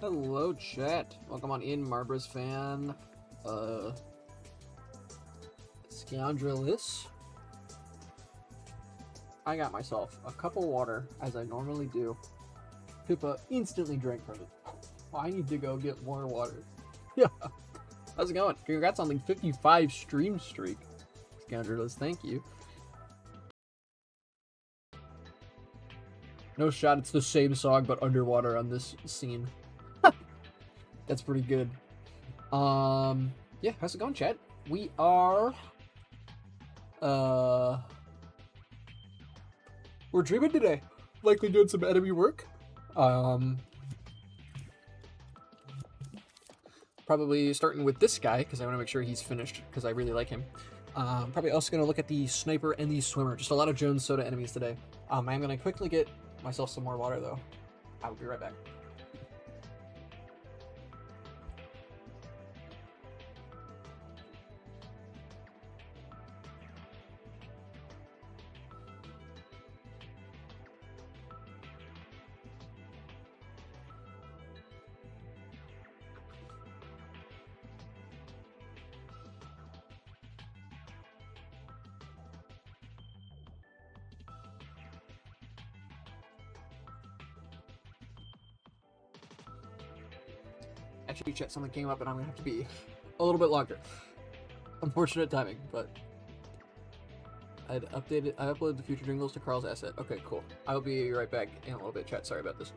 Hello, chat. Welcome on in, Marbra's fan. Scoundrelous. I got myself a cup of water, as I normally do. Pippa instantly drank from it. I need to go get more water. Yeah. How's it going? Congrats on the 55 stream streak. Scoundrelous, thank you. No shot, it's the same song, but underwater on this scene. That's pretty good. Yeah, how's it going, chat? We are... We're dreaming today. Likely doing some enemy work. Probably starting with this guy, because I want to make sure he's finished, because I really like him. Probably also going to look at the sniper and the swimmer. Just a lot of Jones Soda enemies today. I'm going to quickly get myself some more water, though. I will be right back. Actually, chat, something came up and I'm gonna have to be a little bit longer. Unfortunate timing, but I uploaded the future jingles to Carl's asset. Okay, cool. I'll be right back in a little bit, chat. Sorry about this.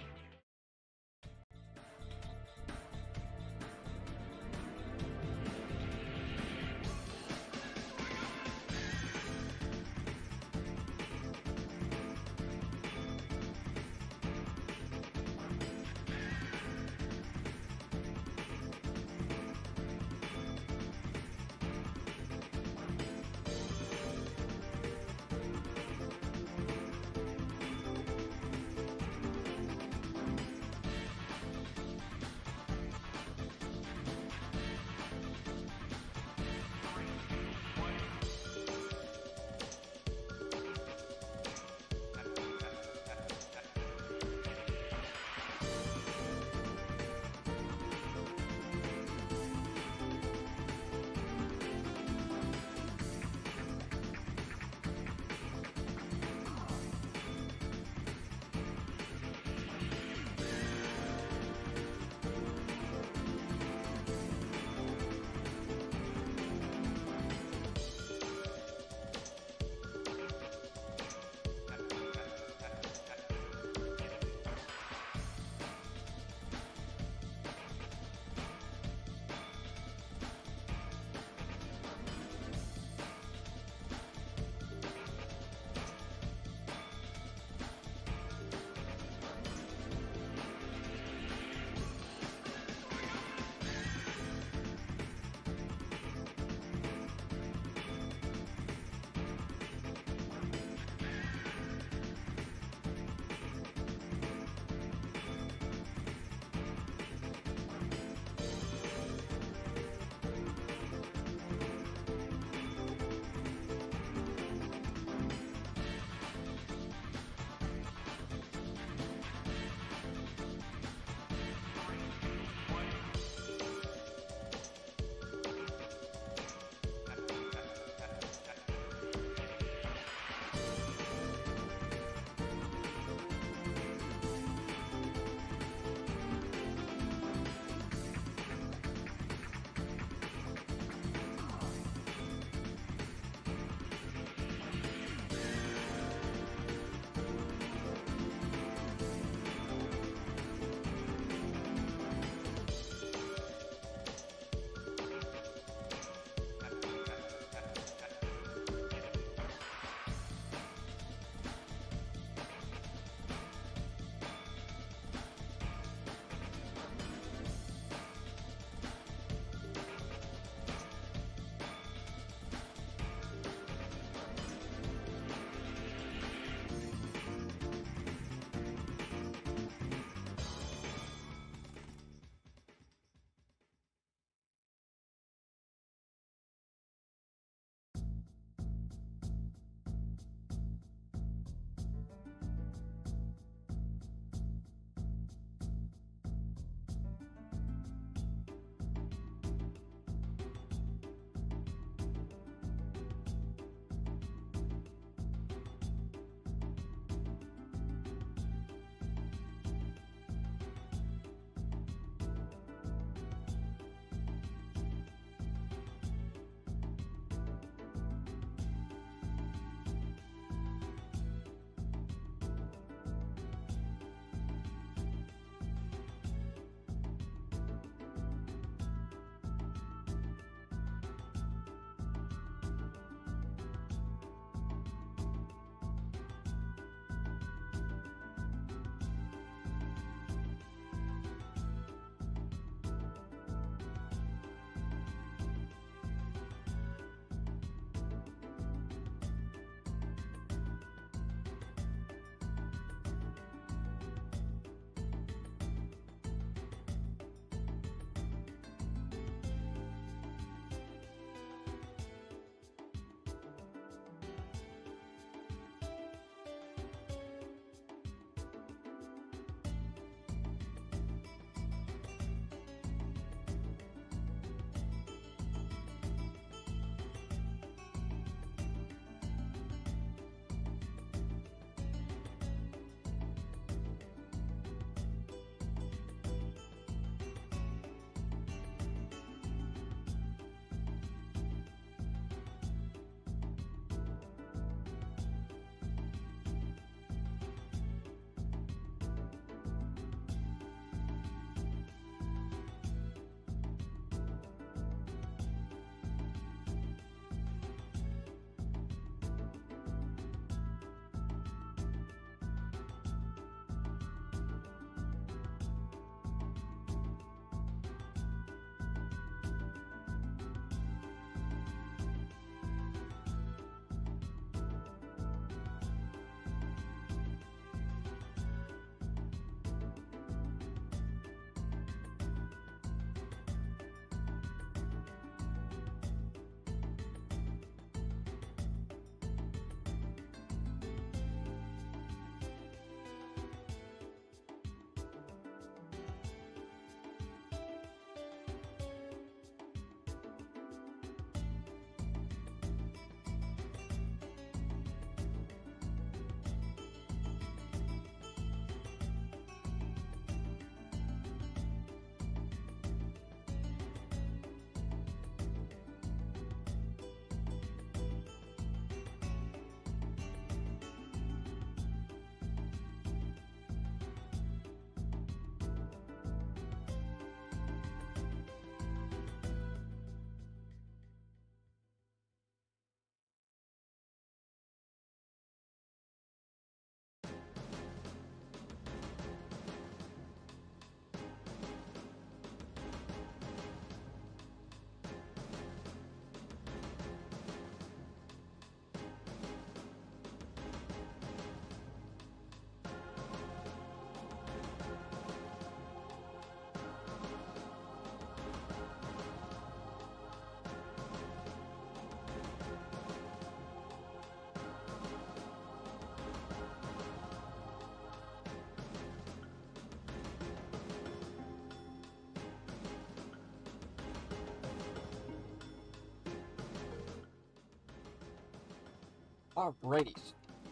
Alrighty.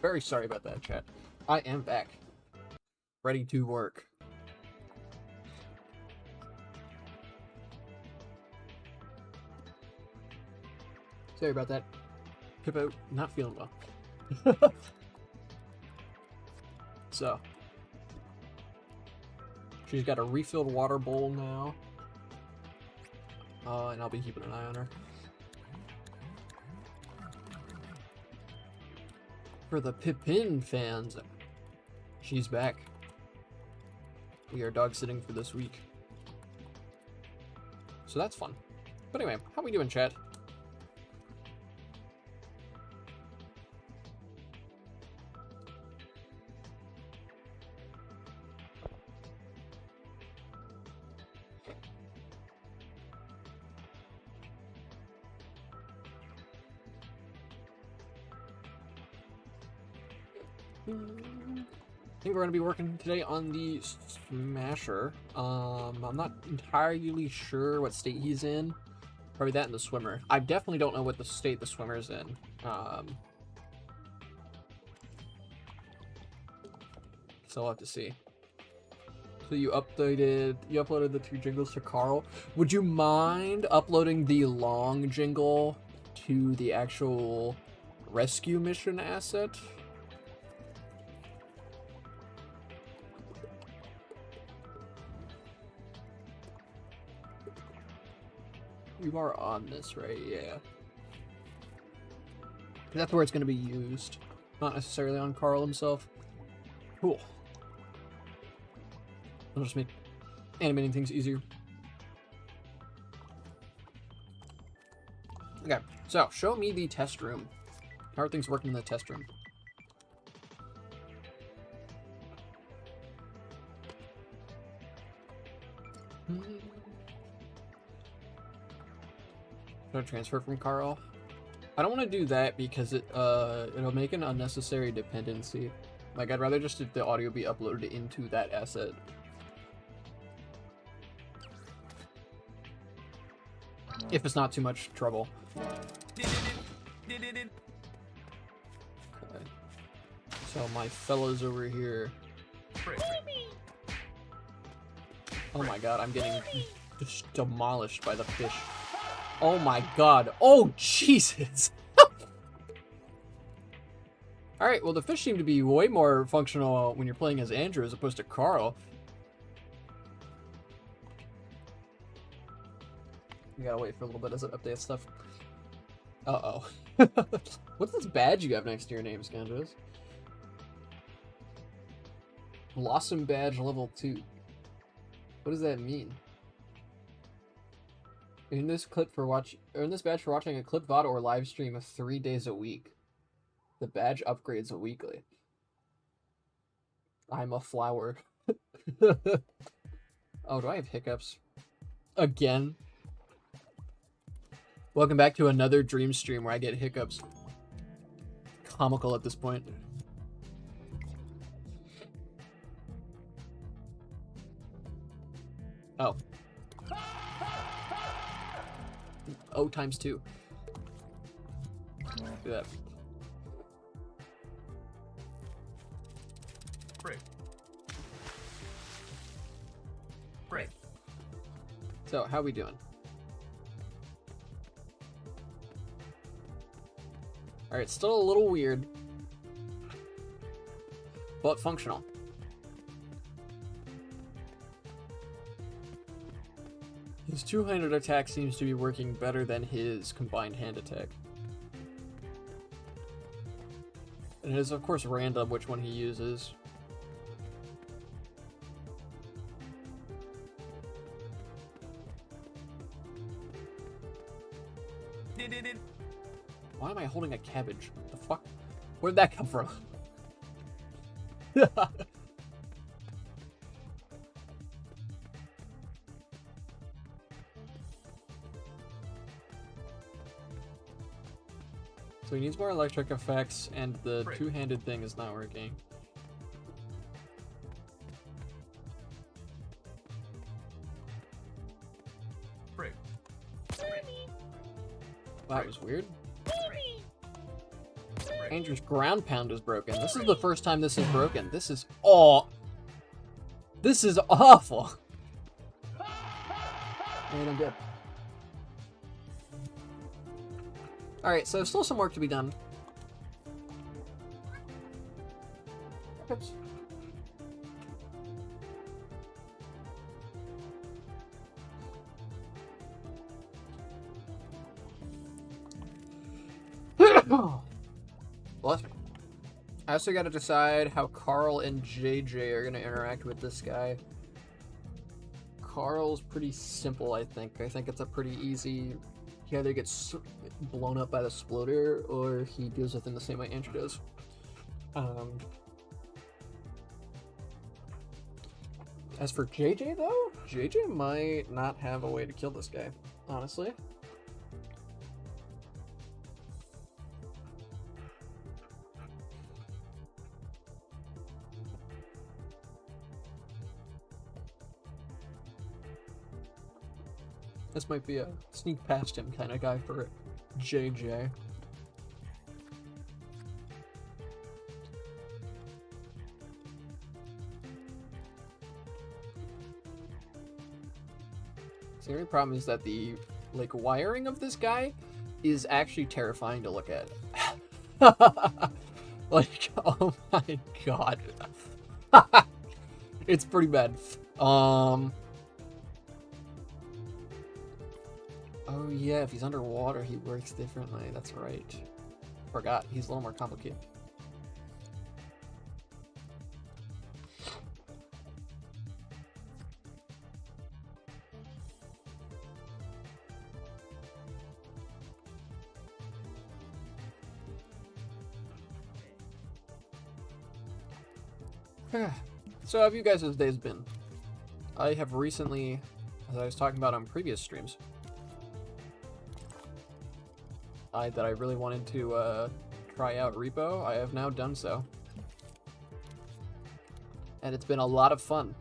Very sorry about that, chat. I am back. Ready to work. Sorry about that. Hippo, not feeling well. So. She's got a refilled water bowl now. And I'll be keeping an eye on her. For the Pippin fans, she's back. We are dog sitting for this week. So that's fun. But anyway, how we doing, chat? I think we're going to be working today on the Smasher. I'm not entirely sure what state he's in. Probably that and the Swimmer. I definitely don't know what the state the Swimmer's in. So I'll have to see. So you uploaded the 2 jingles to Carl. Would you mind uploading the long jingle to the actual rescue mission asset? You are on this, right? Yeah. That's where it's going to be used. Not necessarily on Carl himself. Cool. I'll just make animating things easier. Okay, so show me the test room. How are things working in the test room? Should I transfer from Carl? I don't want to do that because it'll make an unnecessary dependency. Like, I'd rather just the audio be uploaded into that asset. If it's not too much trouble. Okay. So my fellows over here. Oh my god, I'm getting just demolished by the fish. Oh my god. Oh, Jesus. Alright, well the fish seem to be way more functional when you're playing as Andrew as opposed to Carl. You gotta wait for a little bit as it updates stuff. Uh-oh. What's this badge you have next to your name, Scandros? Blossom badge level 2. What does that mean? In this badge for watching a clip VOD or live stream 3 days a week. The badge upgrades weekly. I'm a flower. Oh, do I have hiccups? Again? Welcome back to another dream stream where I get hiccups. Comical at this point. Oh. O times 2. Do that. Break. So, how we doing? Alright, still a little weird, but functional. His two-handed attack seems to be working better than his combined hand attack. And it is, of course, random which one he uses. Why am I holding a cabbage? What the fuck? Where did that come from? So he needs more electric effects, and the two-handed thing is not working. Wow, that was weird. Andrew's ground pound is broken. This is the first time this is broken. This is awful. And I'm dead. Alright, so still some work to be done. Oops. Bless me. I also got to decide how Carl and JJ are going to interact with this guy. Carl's pretty simple, I think. I think it's a pretty easy... He either gets blown up by the Sploder, or he deals with it in the same way Andrew does. As for JJ, though, JJ might not have a way to kill this guy, honestly. This might be a sneak past him kind of guy for JJ. The only problem is that the wiring of this guy is actually terrifying to look at. Like, oh my god. It's pretty bad. Oh yeah, if he's underwater, he works differently. That's right. Forgot. He's a little more complicated. So how have you guys' days been? I have recently, as I was talking about on previous streams, that I really wanted to try out Repo. I have now done so. And it's been a lot of fun.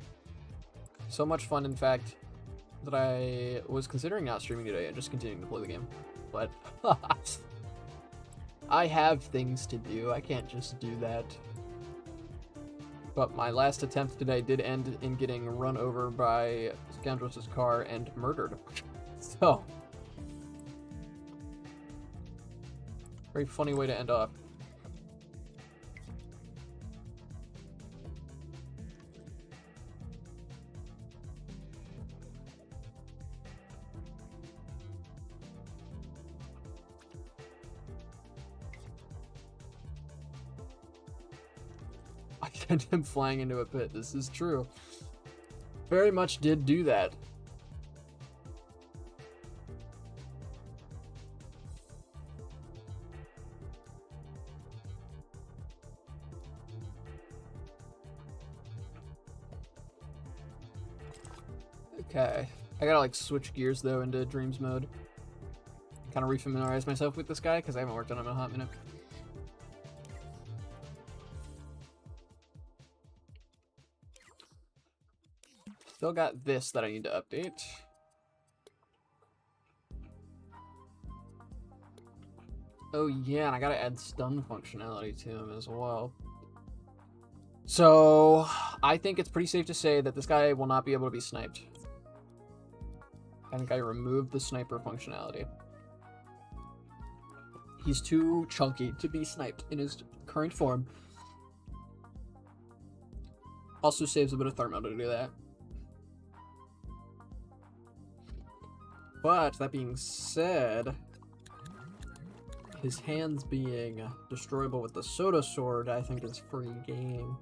So much fun, in fact, that I was considering not streaming today and just continuing to play the game. But I have things to do. I can't just do that. But my last attempt today did end in getting run over by Scoundrels' car and murdered. So, very funny way to end off. I sent him flying into a pit. This is true. Very much did do that. Okay. I gotta like switch gears though into Dreams mode. Kind of refamiliarize myself with this guy because I haven't worked on him in a hot minute. Still got this that I need to update. Oh yeah, and I gotta add stun functionality to him as well. So, I think it's pretty safe to say that this guy will not be able to be sniped. I think I removed the sniper functionality. He's too chunky to be sniped in his current form. Also saves a bit of thermal to do that. But, that being said, his hands being destroyable with the Soda Sword, I think is free game.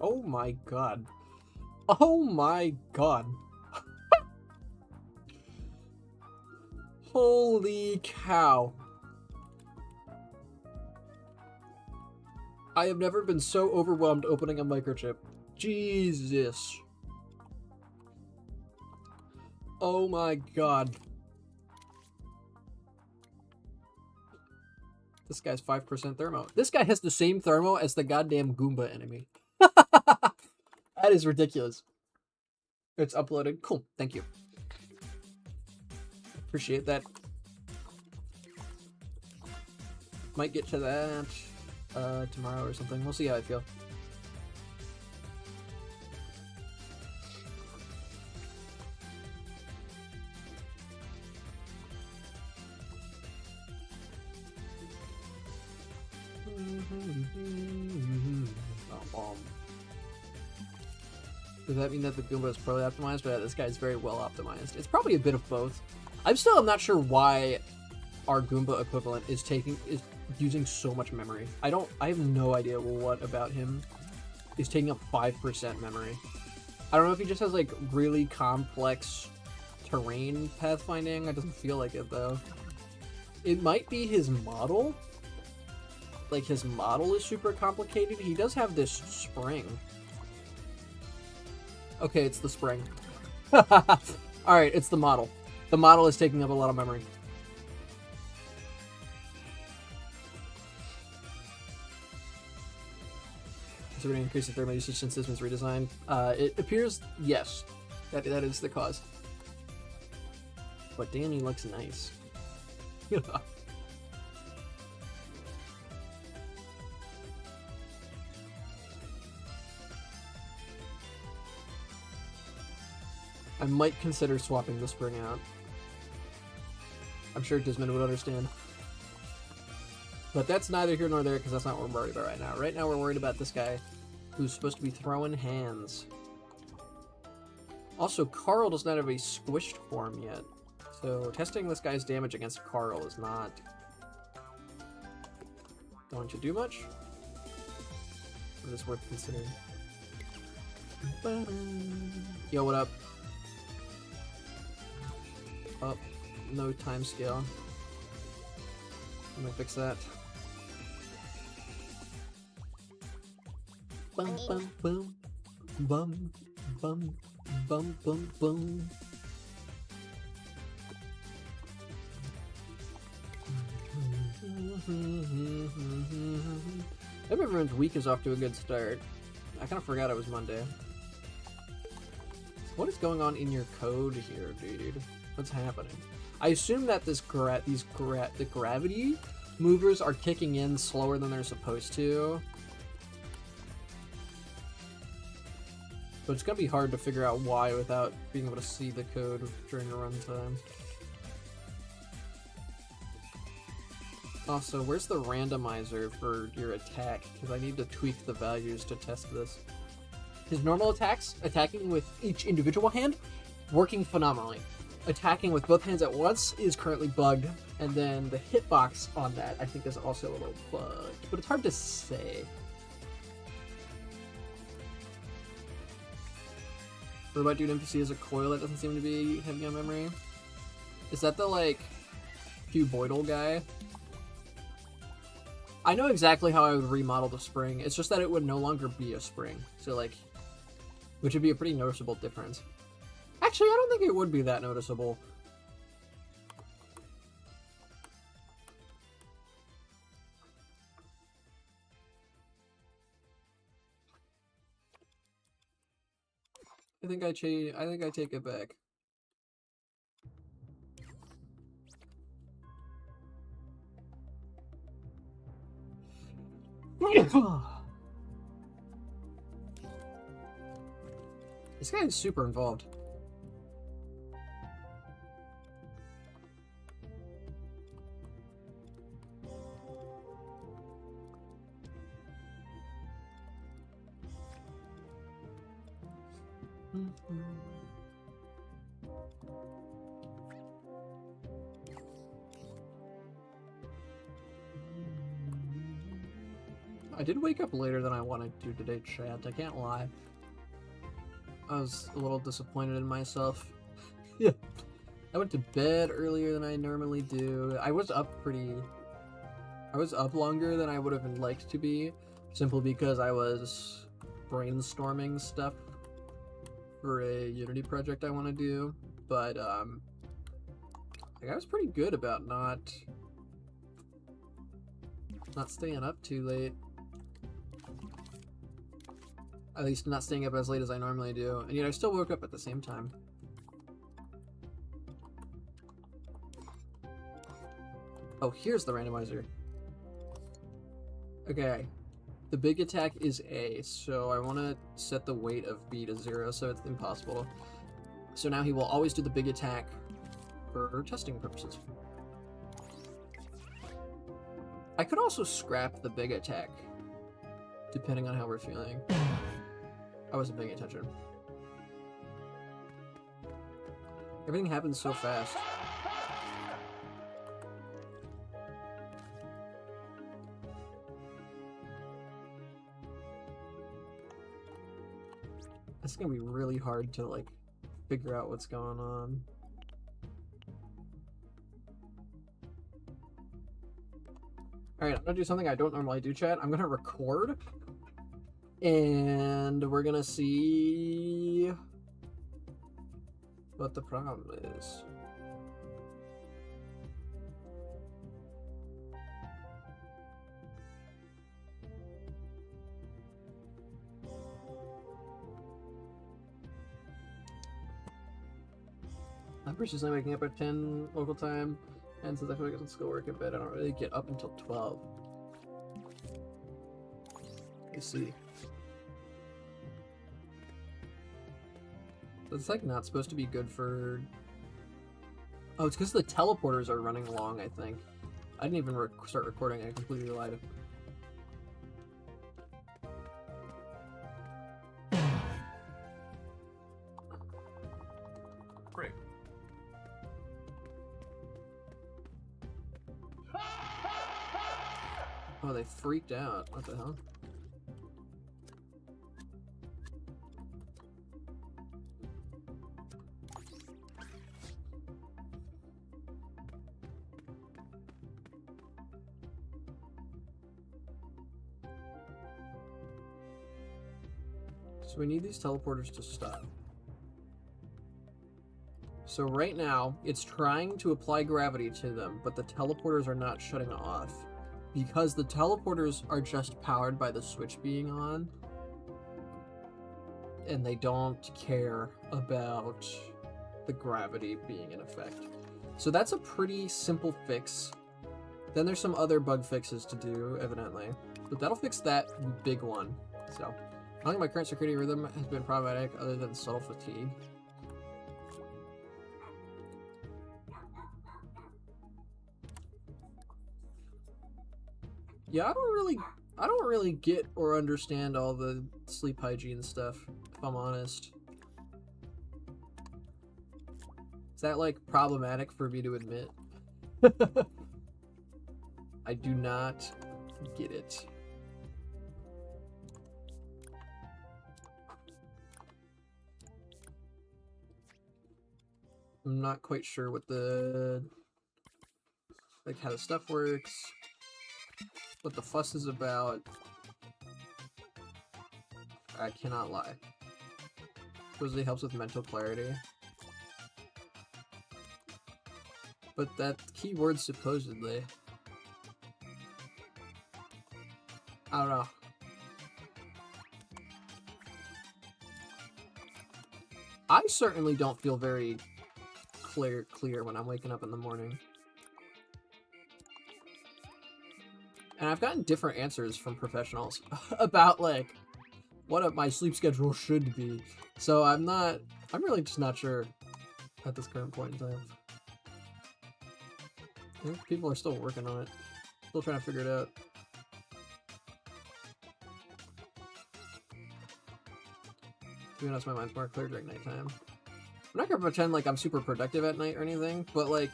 Oh my god. Oh my god. Holy cow. I have never been so overwhelmed opening a microchip. Jesus. Oh my god. This guy's 5% thermo. This guy has the same thermo as the goddamn Goomba enemy. That is ridiculous. It's uploaded. Cool. Thank you. Appreciate that. Might get to that tomorrow or something. We'll see how I feel. Does that mean that the Goomba is poorly optimized? But yeah, this guy is very well optimized. It's probably a bit of both. I'm not sure why our Goomba equivalent is using so much memory. I have no idea what about him is taking up 5% memory. I don't know if he just has like really complex terrain pathfinding. It doesn't feel like it though. It might be his model. Like his model is super complicated. He does have this spring. Okay, it's the spring. Alright, it's the model. The model is taking up a lot of memory. So we're going to increase the thermal usage since this one's redesigned. It appears, yes, that is the cause. But Danny looks nice. I might consider swapping the spring out. I'm sure Dismon would understand. But that's neither here nor there, because that's not what we're worried about right now. Right now we're worried about this guy, who's supposed to be throwing hands. Also, Carl does not have a squished form yet. So testing this guy's damage against Carl is not going to do much. But it's worth considering. Yo, what up? Oh, no time scale. I'm gonna fix that. Bum bum boom, bum bum bum bum boom. Everyone's week is off to a good start. I kind of forgot it was Monday. What is going on in your code here, dude? What's happening? I assume that the gravity movers are kicking in slower than they're supposed to. But it's gonna be hard to figure out why without being able to see the code during the runtime. Also, where's the randomizer for your attack? Because I need to tweak the values to test this. His normal attacks, attacking with each individual hand, working phenomenally. Attacking with both hands at once is currently bugged, and then the hitbox on that I think is also a little bugged, but it's hard to say. What about Dude NPC as a coil that doesn't seem to be heavy on memory? Is that the like cuboidal guy? I know exactly how I would remodel the spring, it's just that it would no longer be a spring, so like, which would be a pretty noticeable difference. Actually, I don't think it would be that noticeable. I think I take it back. This guy is super involved. I did wake up later than I wanted to today, chat. I can't lie. I was a little disappointed in myself. Yeah. I went to bed earlier than I normally do. I was up longer than I would have liked to be, simply because I was brainstorming stuff for a Unity project I want to do, but like, I was pretty good about not staying up too late. At least not staying up as late as I normally do. And yet I still woke up at the same time. Oh, here's the randomizer. Okay. The big attack is A, so I want to set the weight of B to 0 so it's impossible. So now he will always do the big attack for testing purposes. I could also scrap the big attack, depending on how we're feeling. I wasn't paying attention. Everything happens so fast. It's gonna be really hard to, like, figure out what's going on. Alright, I'm gonna do something I don't normally do, chat. I'm gonna record, and we're gonna see what the problem is. I'm persistently waking up at 10 local time, and since I feel like it's schoolwork in bed, I don't really get up until 12. I see. It's like not supposed to be good for... Oh, it's because the teleporters are running long, I think. I didn't even start recording, I completely lied. Great. Oh, they freaked out. What the hell? So we need these teleporters to stop. So right now, it's trying to apply gravity to them, but the teleporters are not shutting off. Because the teleporters are just powered by the switch being on. And they don't care about the gravity being in effect. So that's a pretty simple fix. Then there's some other bug fixes to do, evidently. But that'll fix that big one. So, I don't think my current security rhythm has been problematic other than subtle fatigue. Yeah, I don't really get or understand all the sleep hygiene stuff, if I'm honest. Is that, like, problematic for me to admit? I do not get it. I'm not quite sure what the... like, how the stuff works. What the fuss is about. I cannot lie. Supposedly helps with mental clarity. But that keyword supposedly. I don't know. I certainly don't feel very clear when I'm waking up in the morning. And I've gotten different answers from professionals about, like, what my sleep schedule should be. So I'm really just not sure at this current point in time. I think people are still working on it. Still trying to figure it out. To be honest, my mind's more clear during nighttime. I'm not gonna pretend like I'm super productive at night or anything, but, like,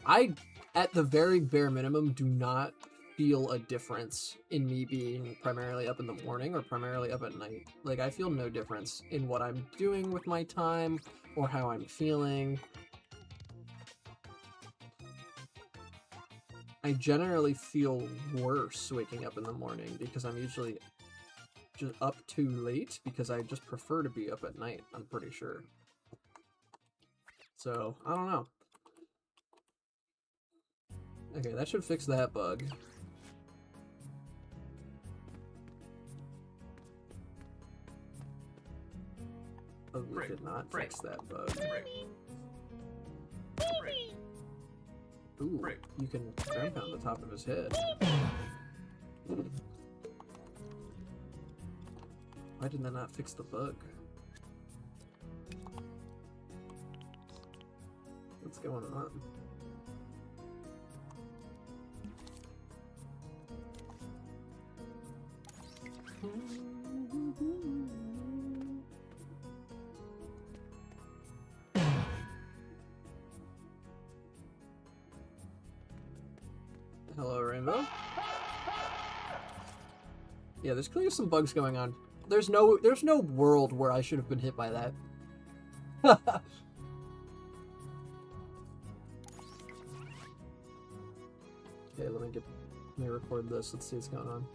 I, at the very bare minimum, do not feel a difference in me being primarily up in the morning or primarily up at night. Like, I feel no difference in what I'm doing with my time or how I'm feeling. I generally feel worse waking up in the morning because I'm usually just up too late because I just prefer to be up at night, I'm pretty sure. So, I don't know. Okay, that should fix that bug. Oh, we did not fix that bug. Ooh, you can ground pound the top of his head. Why did that not fix the bug? What's going on? Hello, Rainbow. Yeah, there's clearly some bugs going on. There's no world where I should have been hit by that. Okay, let me record this. Let's see what's going on.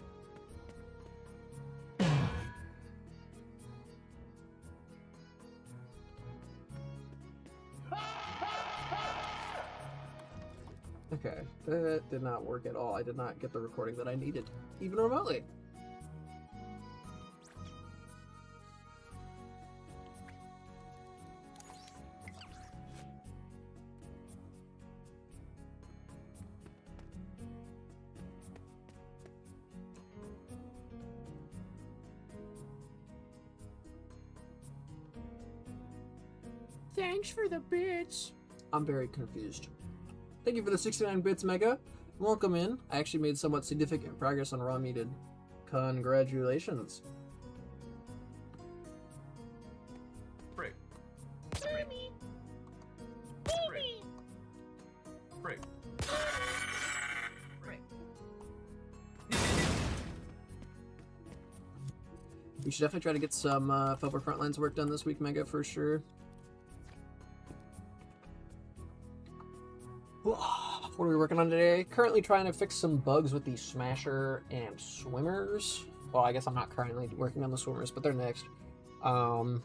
Okay, that did not work at all. I did not get the recording that I needed, even remotely. Thanks for the bits. I'm very confused. Thank you for the 69 bits, Mega. Welcome in. I actually made somewhat significant progress on raw meated. Congratulations. Break. Break. We should definitely try to get some Phobos Frontlines work done this week, Mega, for sure. What are we working on today? Currently trying to fix some bugs with the Smasher and Swimmers. Well, I guess I'm not currently working on the Swimmers, but they're next. Don't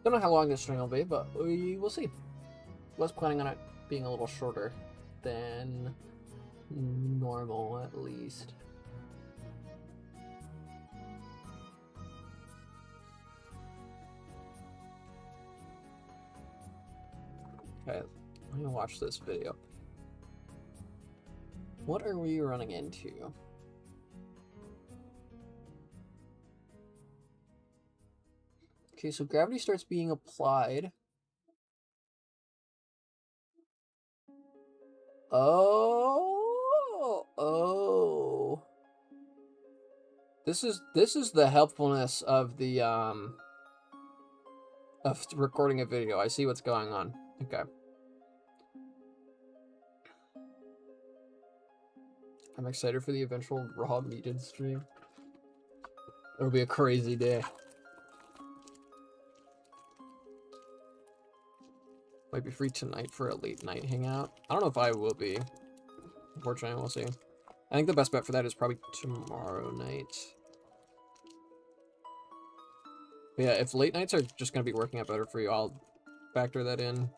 know how long this stream will be, but we will see. Was planning on it being a little shorter than normal, at least. Okay, I'm gonna watch this video. What are we running into? Okay, so gravity starts being applied. Oh. This is the helpfulness of the of recording a video. I see what's going on. Okay. I'm excited for the eventual raw meated stream. It'll be a crazy day. Might be free tonight for a late night hangout. I don't know if I will be. Unfortunately, we'll see. I think the best bet for that is probably tomorrow night. But yeah, if late nights are just going to be working out better for you, I'll factor that in.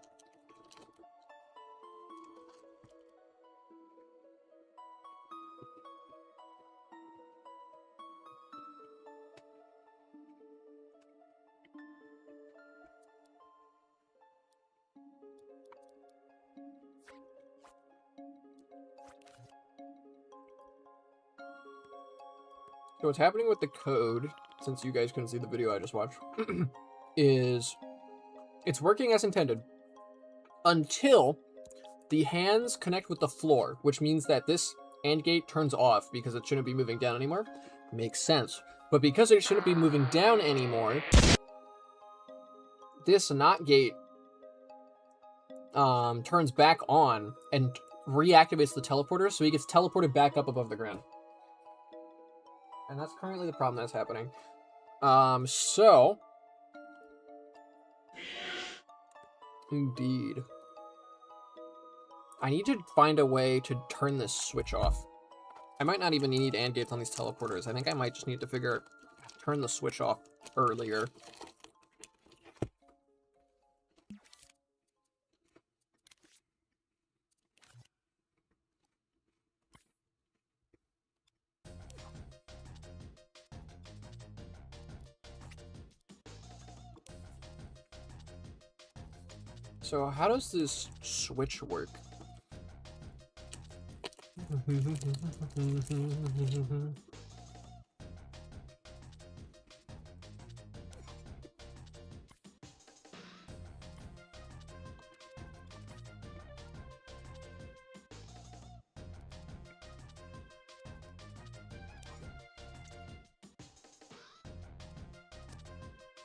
So what's happening with the code, since you guys couldn't see the video I just watched, is it's working as intended until the hands connect with the floor, which means that this AND gate turns off because it shouldn't be moving down anymore. Makes sense. But because it shouldn't be moving down anymore, this NOT gate turns back on and reactivates the teleporter, so he gets teleported back up above the ground. And that's currently the problem that's happening. So... Indeed. I need to find a way to turn this switch off. I might not even need AND gates on these teleporters. I think I might just need to turn the switch off earlier. So how does this switch work?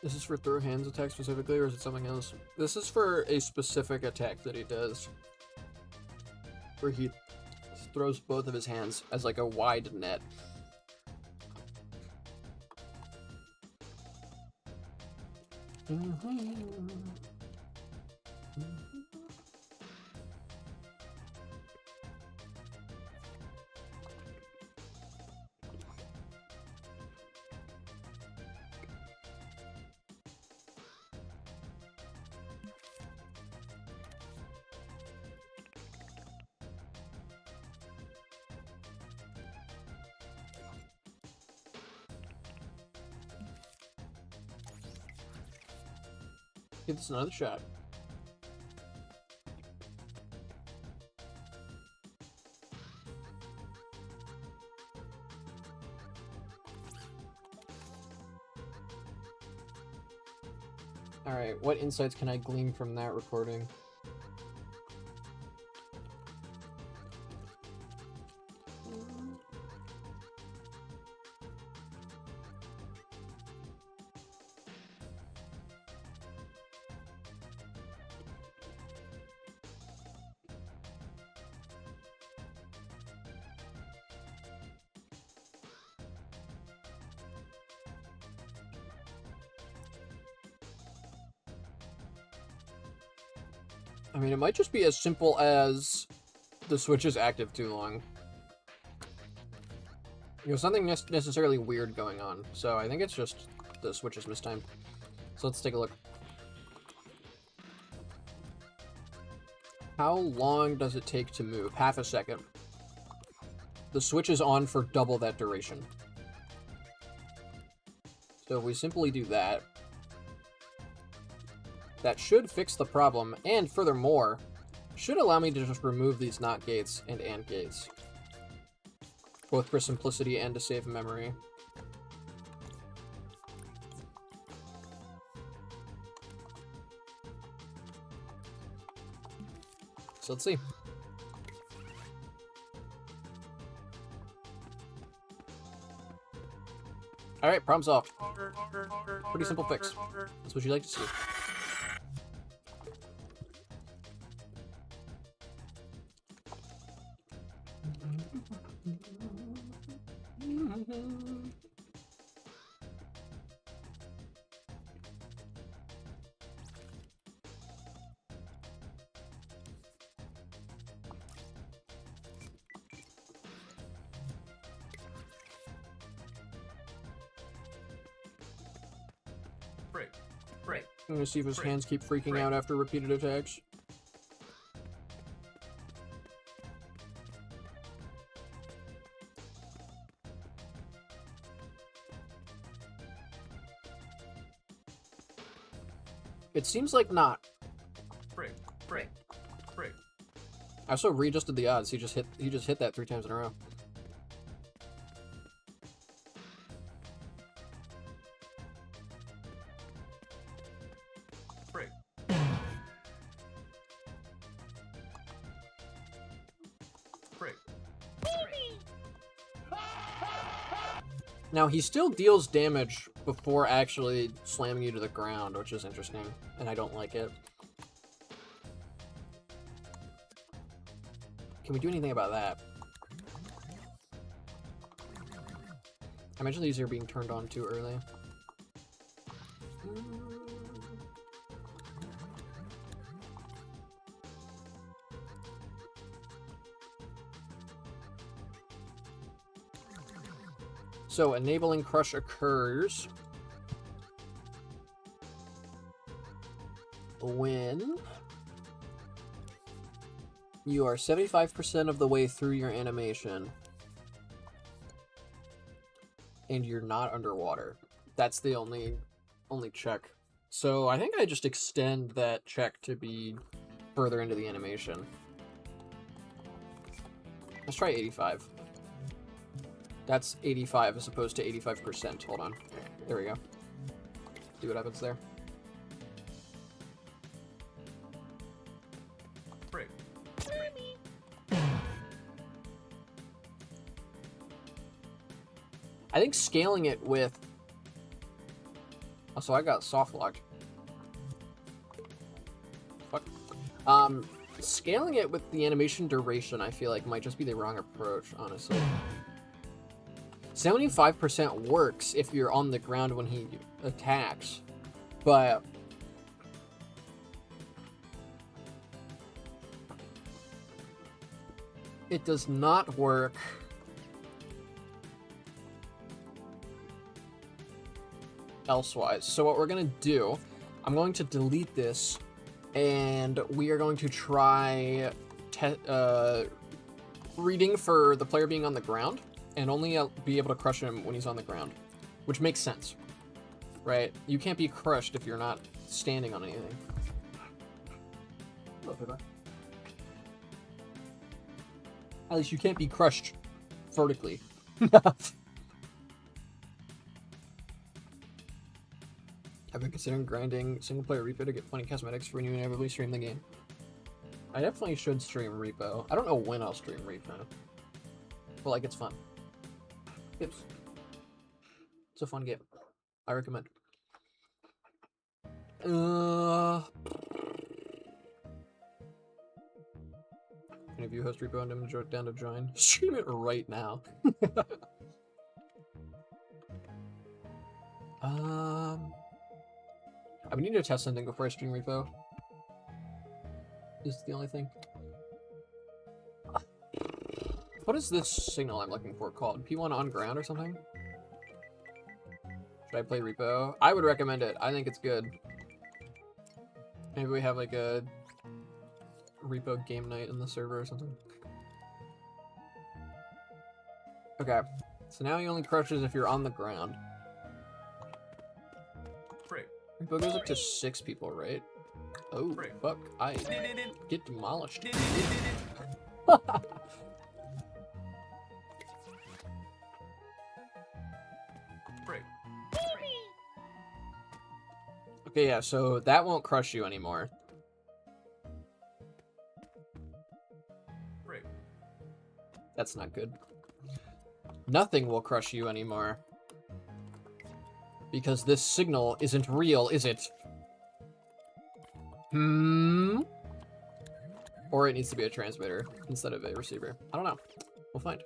This is for throw hands attack specifically, or is it something else? This is for a specific attack that he does. Where he throws both of his hands as like a wide net. Give this another shot. Alright, what insights can I glean from that recording? I mean, it might just be as simple as the switch is active too long. You know, something necessarily weird going on. So I think it's just the switch is mistimed. So let's take a look. How long does it take to move? Half a second. The switch is on for double that duration. So if we simply do that, that should fix the problem, and furthermore, should allow me to just remove these NOT gates and AND gates. Both for simplicity and to save memory. So let's see. Alright, problem solved. Pretty simple fix. That's what you like to see. I'm gonna see if his hands keep freaking out after repeated attacks. It seems like not. I also readjusted the odds. He just hit that 3 times in a row. Now, he still deals damage before actually slamming you to the ground, which is interesting, and I don't like it. Can we do anything about that? I mentioned these are being turned on too early. So, enabling crush occurs when you are 75% of the way through your animation and you're not underwater. That's the only check So I think I just extend that check to be further into the animation. Let's try 85. That's 85 as opposed to 85%. Hold on. There we go. See what happens there. Break. I think scaling it with... Oh, so I got soft locked. Fuck. Scaling it with the animation duration, I feel like might just be the wrong approach, honestly. 75% works if you're on the ground when he attacks, but it does not work elsewise. So what we're gonna do, I'm going to delete this, and we are going to try reading for the player being on the ground, and only be able to crush him when he's on the ground, which makes sense, right? You can't be crushed if you're not standing on anything. At least you can't be crushed vertically. I've been considering grinding single-player Repo to get funny cosmetics for when you inevitably stream the game. I definitely should stream Repo. I don't know when I'll stream Repo, but like, it's fun. It's a fun game. I recommend. Can any of you host Repo and I'm down to join? Stream it right now. I would need to test something before I stream Repo. Is the only thing. What is this signal I'm looking for called? P1 on ground or something? Should I play Repo? I would recommend it. I think it's good. Maybe we have like a Repo game night in the server or something. Okay. So now he only crushes if you're on the ground. Repo goes up to 6 people, right? Oh, fuck. I get demolished. Okay, yeah, so that won't crush you anymore. That's not good. Nothing will crush you anymore. Because this signal isn't real, is it? Or it needs to be a transmitter instead of a receiver. I don't know. We'll find.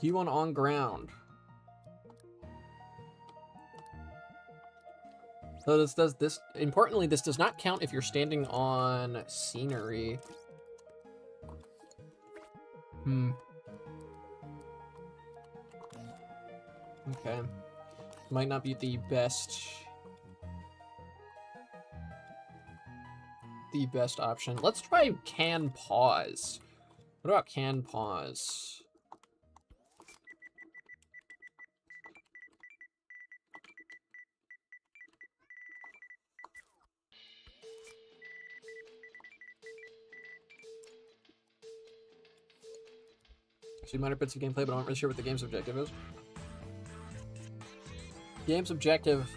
P1 on ground. So this does this. Importantly, this does not count if you're standing on scenery. Okay. Might not be the best. The best option. Let's try can pause. What about can pause? See minor bits of gameplay, but I'm not really sure what the game's objective is. Game's objective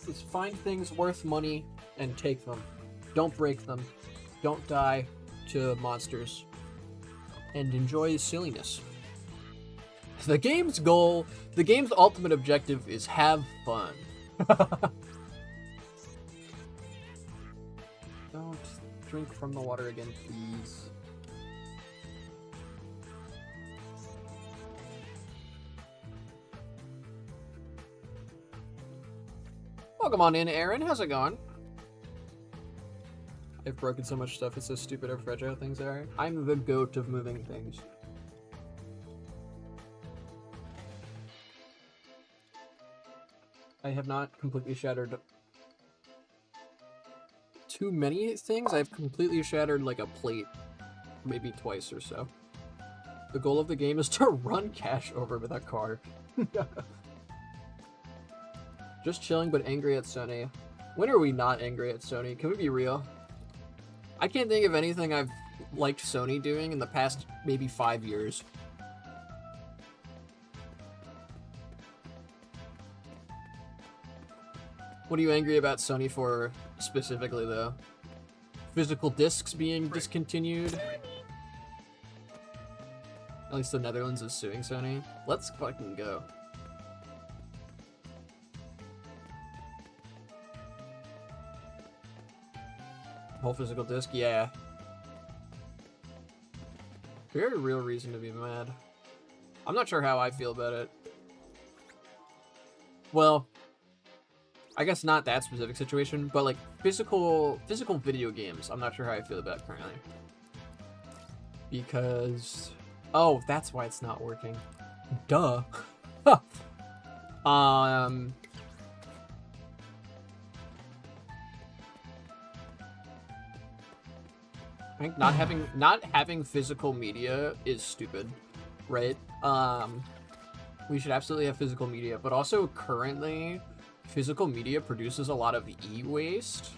is find things worth money and take them. Don't break them. Don't die to monsters. And enjoy silliness. The game's goal, the game's ultimate objective is have fun. Don't drink from the water again, please. Welcome on in, Aaron. How's it going? I've broken so much stuff. It's so stupid how fragile things are. I'm the goat of moving things. I have not completely shattered too many things, I've completely shattered like a plate maybe twice or so. The goal of the game is to run Cash over with a car. Just chilling but angry at Sony. When are we not angry at Sony? Can we be real? I can't think of anything I've liked Sony doing in the past maybe 5 years. What are you angry about Sony for specifically, though? Physical discs being discontinued? At least the Netherlands is suing Sony. Let's fucking go. Whole physical disc? Yeah. Very real reason to be mad. I'm not sure how I feel about it. Well, I guess not that specific situation, but like physical video games, I'm not sure how I feel about currently. Because, oh, that's why it's not working. Duh. I think not having physical media is stupid, right? We should absolutely have physical media, but also currently physical media produces a lot of e-waste.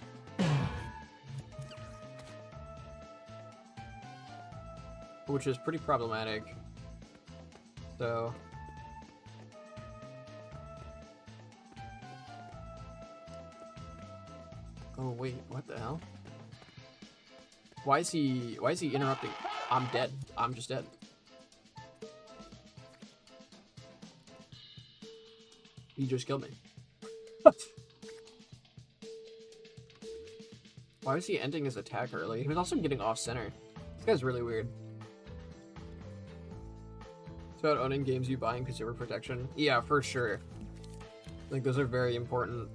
Which is pretty problematic. So oh wait, what the hell? Why is he interrupting? I'm dead. I'm just dead. He just killed me. Why was he ending his attack early? He was also getting off center. This guy's really weird. It's about owning games you buy and consumer protection. Yeah, for sure. Like, those are very important.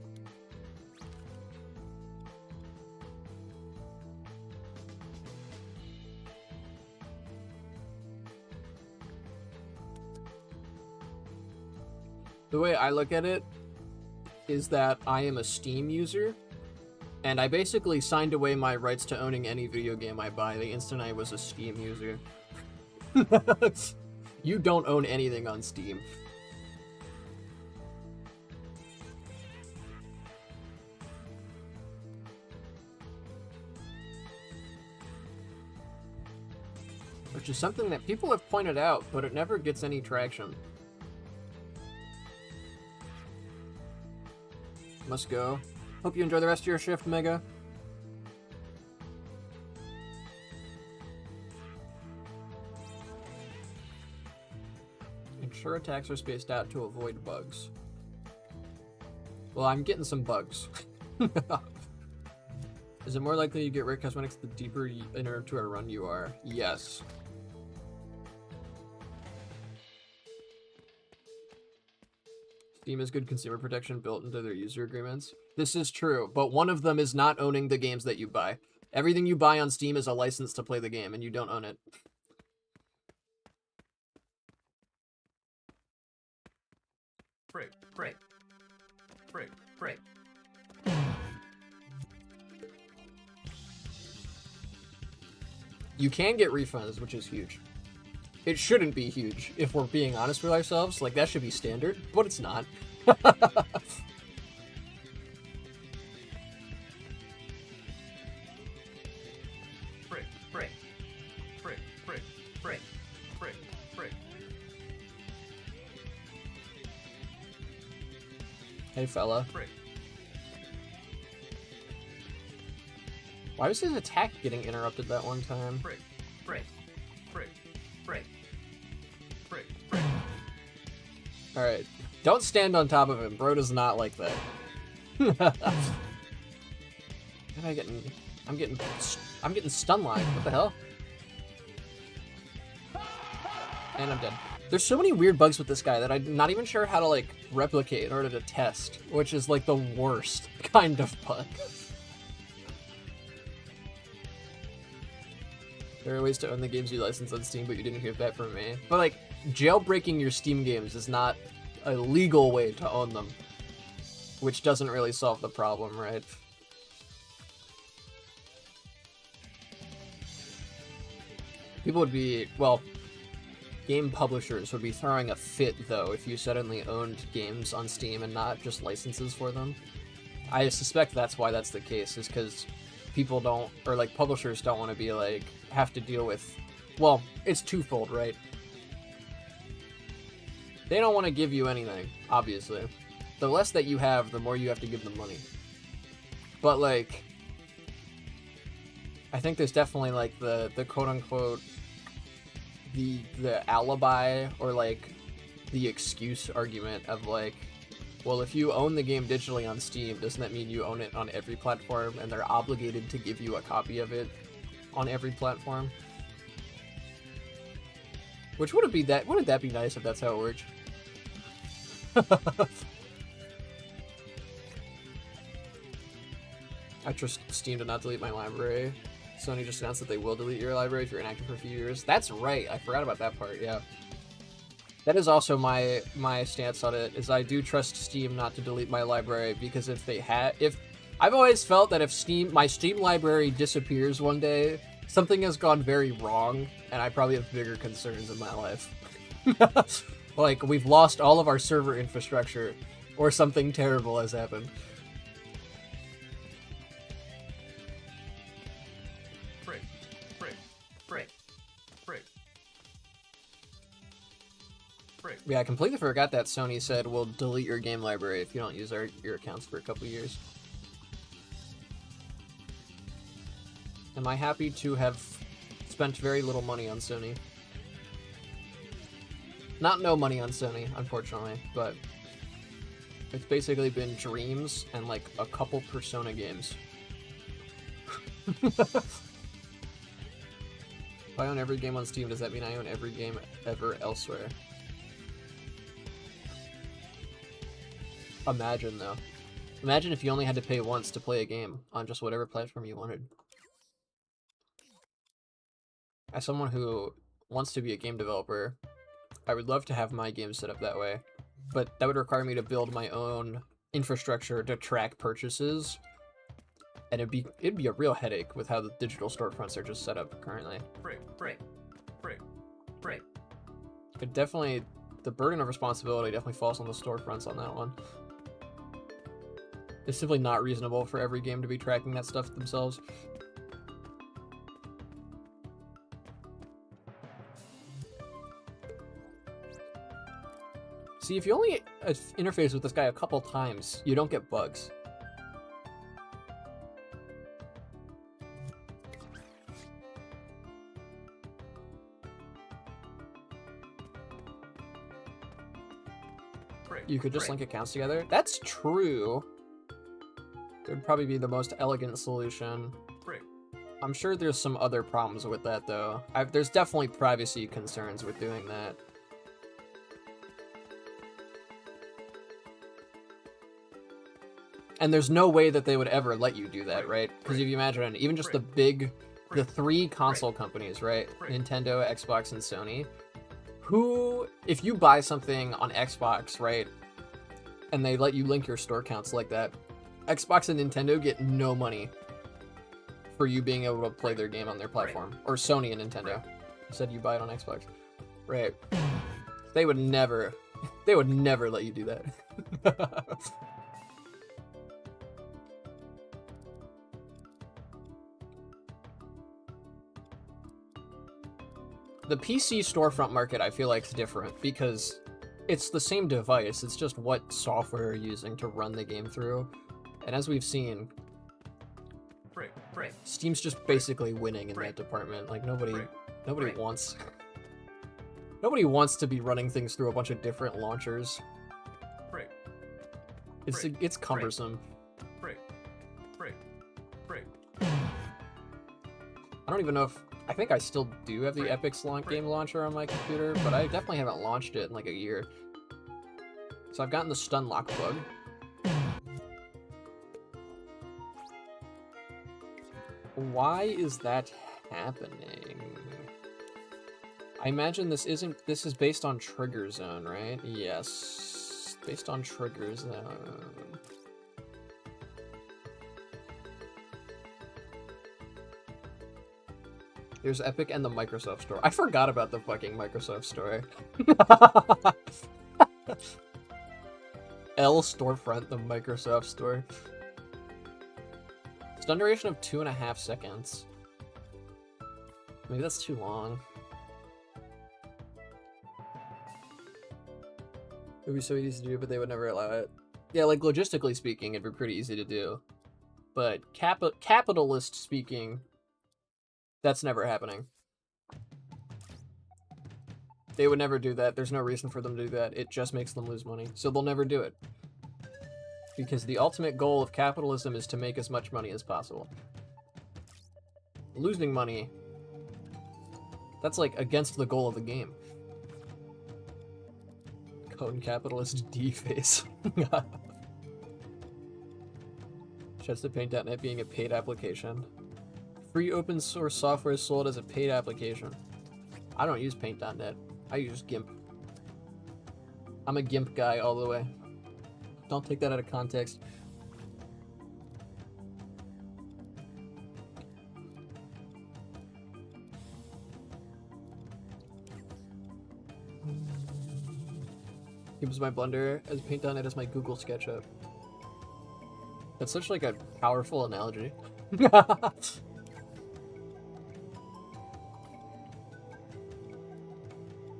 The way I look at it is that I am a Steam user, and I basically signed away my rights to owning any video game I buy the instant I was a Steam user. You don't own anything on Steam. Which is something that people have pointed out, but it never gets any traction. Must go. Hope you enjoy the rest of your shift, Mega. Ensure attacks are spaced out to avoid bugs. Well, I'm getting some bugs. Is it more likely you get rare cosmetics the deeper into a run you are? Yes. Steam has good consumer protection built into their user agreements. This is true, but one of them is not owning the games that you buy. Everything you buy on Steam is a license to play the game, and you don't own it. Break, break, break, break. You can get refunds, which is huge. It shouldn't be huge, if we're being honest with ourselves. Like, that should be standard, but it's not. Break, break, break, break, break, break, break. Hey, fella. Break. Why was his attack getting interrupted that one time? Break, break, break, break, break, break. Alright. Don't stand on top of him. Bro does not like that. I'm getting stun line. What the hell? And I'm dead. There's so many weird bugs with this guy that I'm not even sure how to, like, replicate in order to test, which is, like, the worst kind of bug. There are ways to own the games you license on Steam, but you didn't hear that from me. But, like, jailbreaking your Steam games is not a legal way to own them, which doesn't really solve the problem, right? People would be, well, game publishers would be throwing a fit, though, if you suddenly owned games on Steam and not just licenses for them. I suspect that's why that's the case, is because people don't, or like publishers don't want to be like, have to deal with, well, it's twofold, right? They don't want to give you anything, obviously. The less that you have, the more you have to give them money. But like, I think there's definitely like the quote-unquote, the alibi, or like the excuse argument of like, well, if you own the game digitally on Steam, doesn't that mean you own it on every platform and they're obligated to give you a copy of it on every platform? Which wouldn't that be nice if that's how it works? I trust Steam to not delete my library. Sony just announced that they will delete your library if you're inactive for a few years. That's right. I forgot about that part. Yeah. That is also my stance on it, is I do trust Steam not to delete my library, because if I've always felt that if my Steam library disappears one day, something has gone very wrong, and I probably have bigger concerns in my life. Like, we've lost all of our server infrastructure, or something terrible has happened. Yeah, I completely forgot that Sony said we'll delete your game library if you don't use your accounts for a couple years. Am I happy to have spent very little money on Sony? Not no money on Sony, unfortunately, but it's basically been Dreams and like a couple Persona games. If I own every game on Steam, does that mean I own every game ever elsewhere? Imagine, though. Imagine if you only had to pay once to play a game on just whatever platform you wanted. As someone who wants to be a game developer, I would love to have my game set up that way, but that would require me to build my own infrastructure to track purchases, and it'd be a real headache with how the digital storefronts are just set up currently. It definitely, the burden of responsibility definitely falls on the storefronts on that one. It's simply not reasonable for every game to be tracking that stuff themselves. See, if you only interface with this guy a couple times, you don't get bugs. You could just link accounts together. That's true. It would probably be the most elegant solution. I'm sure there's some other problems with that, though. There's definitely privacy concerns with doing that. And there's no way that they would ever let you do that, right? Because if you imagine, even just the three console companies, right? Nintendo, Xbox, and Sony. If you buy something on Xbox, right, and they let you link your store accounts like that, Xbox and Nintendo get no money for you being able to play their game on their platform. Or Sony and Nintendo. You said you buy it on Xbox. Right. They would never let you do that. The PC storefront market, I feel like, is different because it's the same device. It's just what software you're using to run the game through. And as we've seen, Steam's just basically winning in that department. Like nobody wants to be running things through a bunch of different launchers. It's cumbersome. I don't even know if... I think I still do have the Epic game launcher on my computer, but I definitely haven't launched it in like a year. So I've gotten the stun lock bug. Why is that happening? I imagine this is based on Trigger Zone, right? Yes. Based on Trigger Zone. There's Epic and the Microsoft Store. I forgot about the fucking Microsoft Store. L storefront, the Microsoft Store. Stun duration of 2.5 seconds. Maybe that's too long. It would be so easy to do, but they would never allow it. Yeah, like logistically speaking, it'd be pretty easy to do. But capitalist speaking, that's never happening. They would never do that. There's no reason for them to do that. It just makes them lose money. So they'll never do it. Because the ultimate goal of capitalism is to make as much money as possible. Losing money, that's like against the goal of the game. Cone capitalist D-face. Shouts to Paint.net being a paid application. Free open source software is sold as a paid application. I don't use Paint.net. I use GIMP. I'm a GIMP guy all the way. Don't take that out of context. GIMP is my Blender, as Paint.net is my Google SketchUp. That's such like a powerful analogy.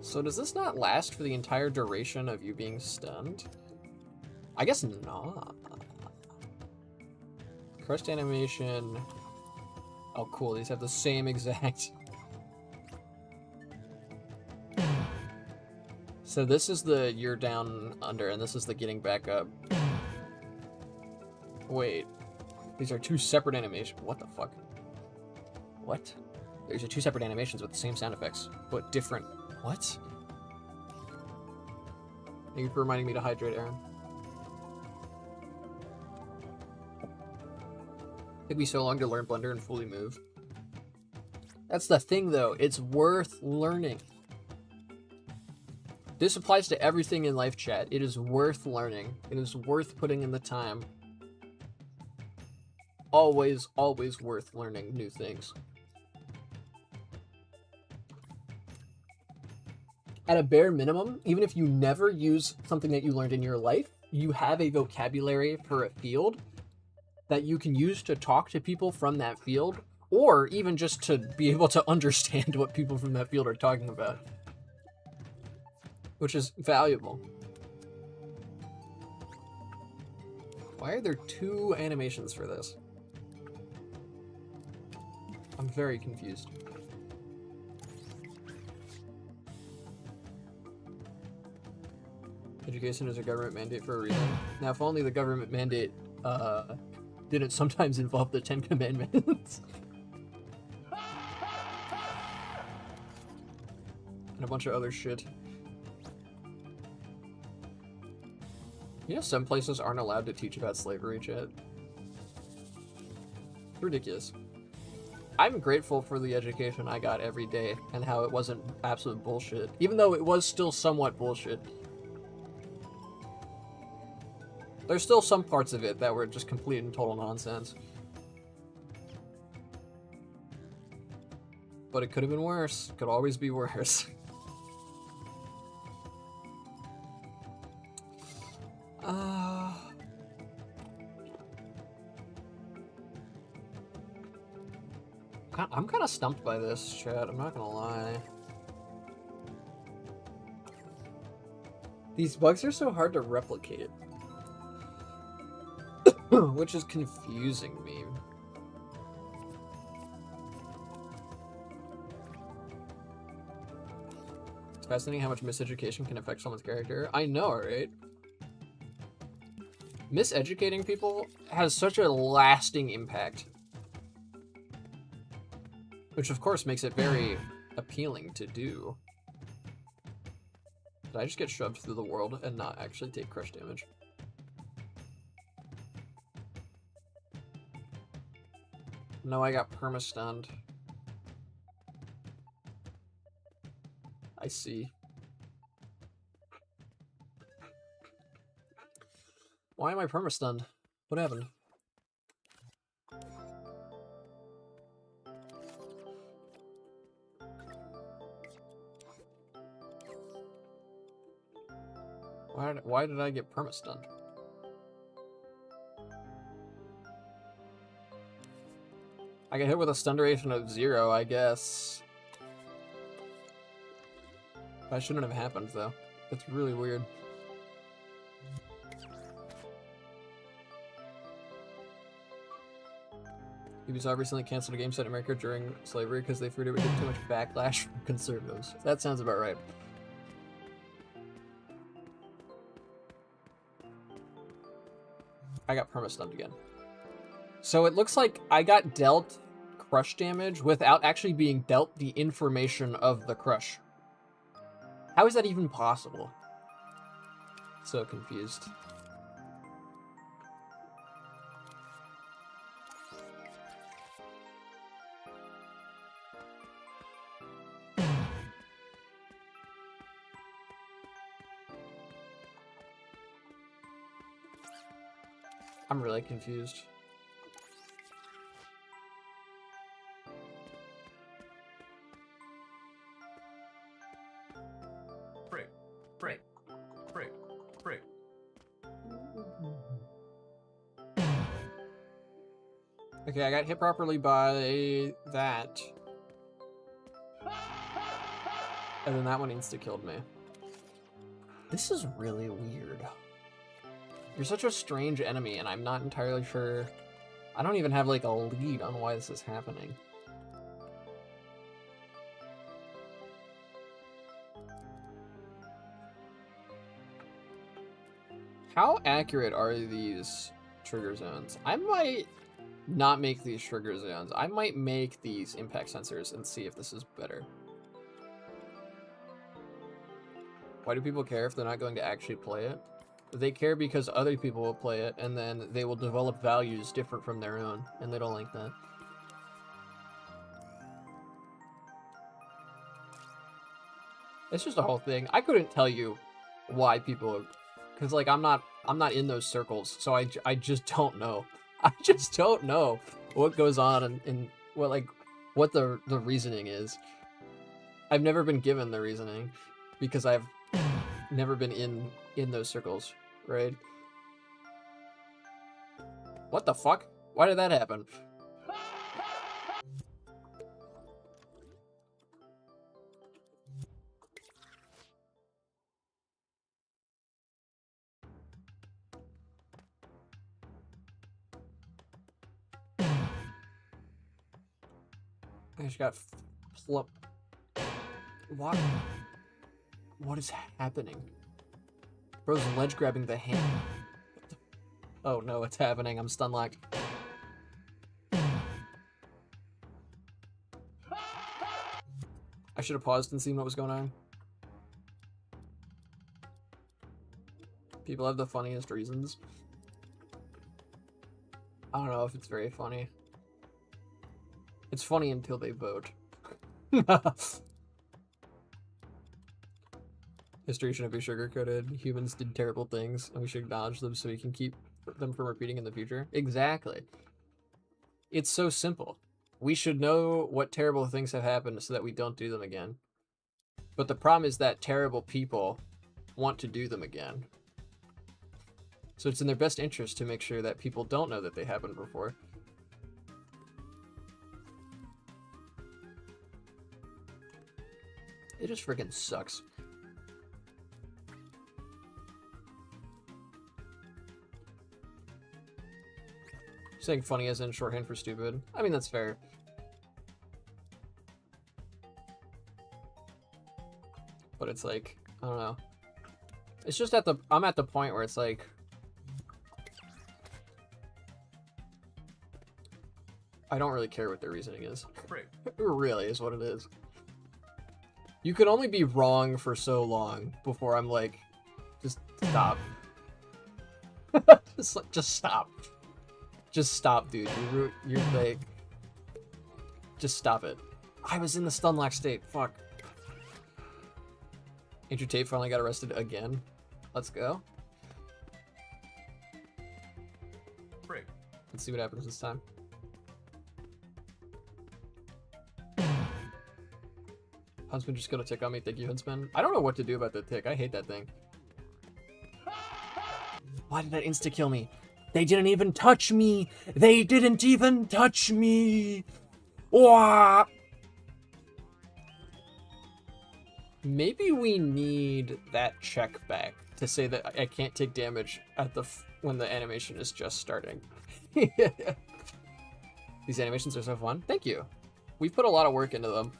So does this not last for the entire duration of you being stunned? I guess not. Crushed animation. Oh cool, these have the same exact. So this is the you're down under and this is the getting back up. Wait. These are two separate animations. What the fuck? What? These are two separate animations with the same sound effects, but different. What? Thank you for reminding me to hydrate, Aaron. Took me so long to learn Blender and fully move. That's the thing, though. It's worth learning. This applies to everything in life, chat. It is worth learning. It is worth putting in the time. Always, always worth learning new things. At a bare minimum, even if you never use something that you learned in your life, you have a vocabulary for a field that you can use to talk to people from that field, or even just to be able to understand what people from that field are talking about, which is valuable. Why are there two animations for this? I'm very confused. Education is a government mandate for a reason. Now, if only the government mandate didn't sometimes involve the Ten Commandments. And a bunch of other shit. You know, some places aren't allowed to teach about slavery, chat. Ridiculous. I'm grateful for the education I got every day and how it wasn't absolute bullshit, even though it was still somewhat bullshit. There's still some parts of it that were just complete and total nonsense. But it could have been worse. Could always be worse. I'm kind of stumped by this, chat. I'm not gonna lie. These bugs are so hard to replicate. Which is confusing me. It's fascinating how much miseducation can affect someone's character. I know, right? Miseducating people has such a lasting impact. Which of course makes it very appealing to do. Did I just get shoved through the world and not actually take crush damage? No, I got perma-stunned. I see. Why am I perma-stunned? What happened? Why did I get perma-stunned? I got hit with a stun duration of 0, I guess. That shouldn't have happened, though. It's really weird. Ubisoft recently canceled a game set in America during slavery because they feared it would get too much backlash from conservatives. That sounds about right. I got perma-stunned again. So it looks like I got dealt crush damage without actually being dealt the information of the crush. How is that even possible? So confused. I'm really confused. Frick. Frick. Frick. Frick. Okay, I got hit properly by that. And then that one insta-killed me. This is really weird. You're such a strange enemy, and I'm not entirely sure... I don't even have, like, a lead on why this is happening. How accurate are these trigger zones? I might not make these trigger zones. I might make these impact sensors and see if this is better. Why do people care if they're not going to actually play it? They care because other people will play it, and then they will develop values different from their own, and they don't like that. It's just a whole thing. I couldn't tell you why people, because like I'm not in those circles, so I just don't know. I just don't know what goes on and what the reasoning is. I've never been given the reasoning because I've never been in those circles, right? What the fuck? Why did that happen? I just got plump. What? What is happening? Bro's ledge grabbing the hand. Oh no, it's happening. I'm stun locked. I should have paused and seen what was going on. People have the funniest reasons. I don't know if it's very funny. It's funny until they vote. History shouldn't be sugar-coated. Humans did terrible things, and we should acknowledge them so we can keep them from repeating in the future. Exactly. It's so simple. We should know what terrible things have happened so that we don't do them again. But the problem is that terrible people want to do them again. So it's in their best interest to make sure that people don't know that they happened before. It just freaking sucks. Saying funny as in shorthand for stupid. I mean, that's fair. But it's like, I don't know. It's just I'm at the point where it's like, I don't really care what their reasoning is. It really is what it is. You can only be wrong for so long before I'm like, just stop. just stop. Just stop, dude. You're like, just stop it. I was in the stun lock state. Fuck. Andrew Tate finally got arrested again. Let's go. Frick. Let's see what happens this time. Huntsman just got a tick on me. Thank you, Huntsman. I don't know what to do about the tick. I hate that thing. Why did that insta-kill me? They didn't even touch me! They didn't even touch me! Wah! Maybe we need that check back to say that I can't take damage at the when the animation is just starting. These animations are so fun. Thank you. We've put a lot of work into them.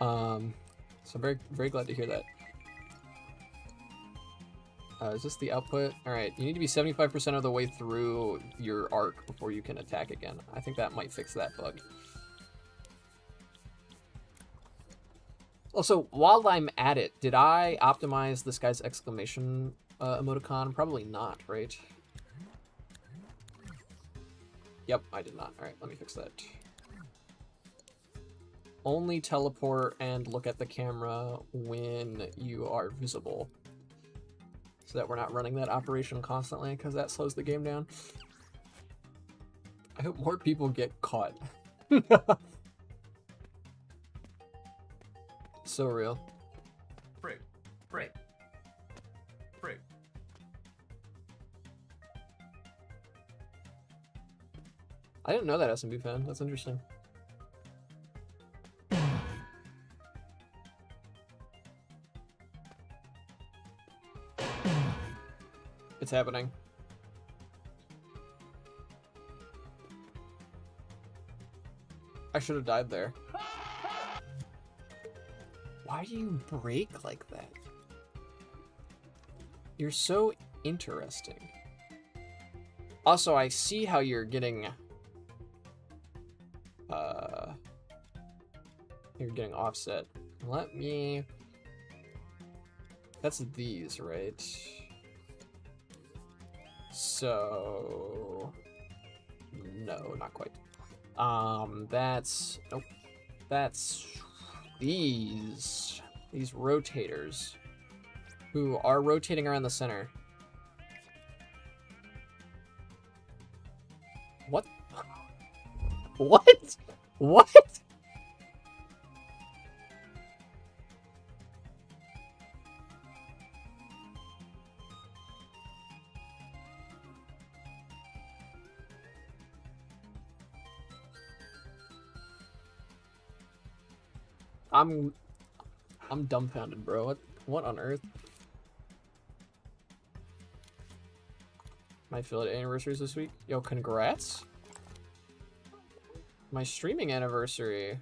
So I'm very, very glad to hear that. Is this the output? Alright, you need to be 75% of the way through your arc before you can attack again. I think that might fix that bug. Also, while I'm at it, did I optimize this guy's exclamation emoticon? Probably not, right? Yep, I did not. Alright, let me fix that. Only teleport and look at the camera when you are visible. So that we're not running that operation constantly, because that slows the game down. I hope more people get caught. So real. Frick. Frick. Frick. I didn't know that SMB fan. That's interesting. It's happening. I should have died there. Why do you break like that? You're so interesting. Also, I see how you're getting offset. Let me... That's these, right? So... No, not quite. That's... Nope. That's... These rotators who are rotating around the center. What? What? What? I'm dumbfounded, bro. What on earth? My affiliate anniversary is this week. Yo, congrats. My streaming anniversary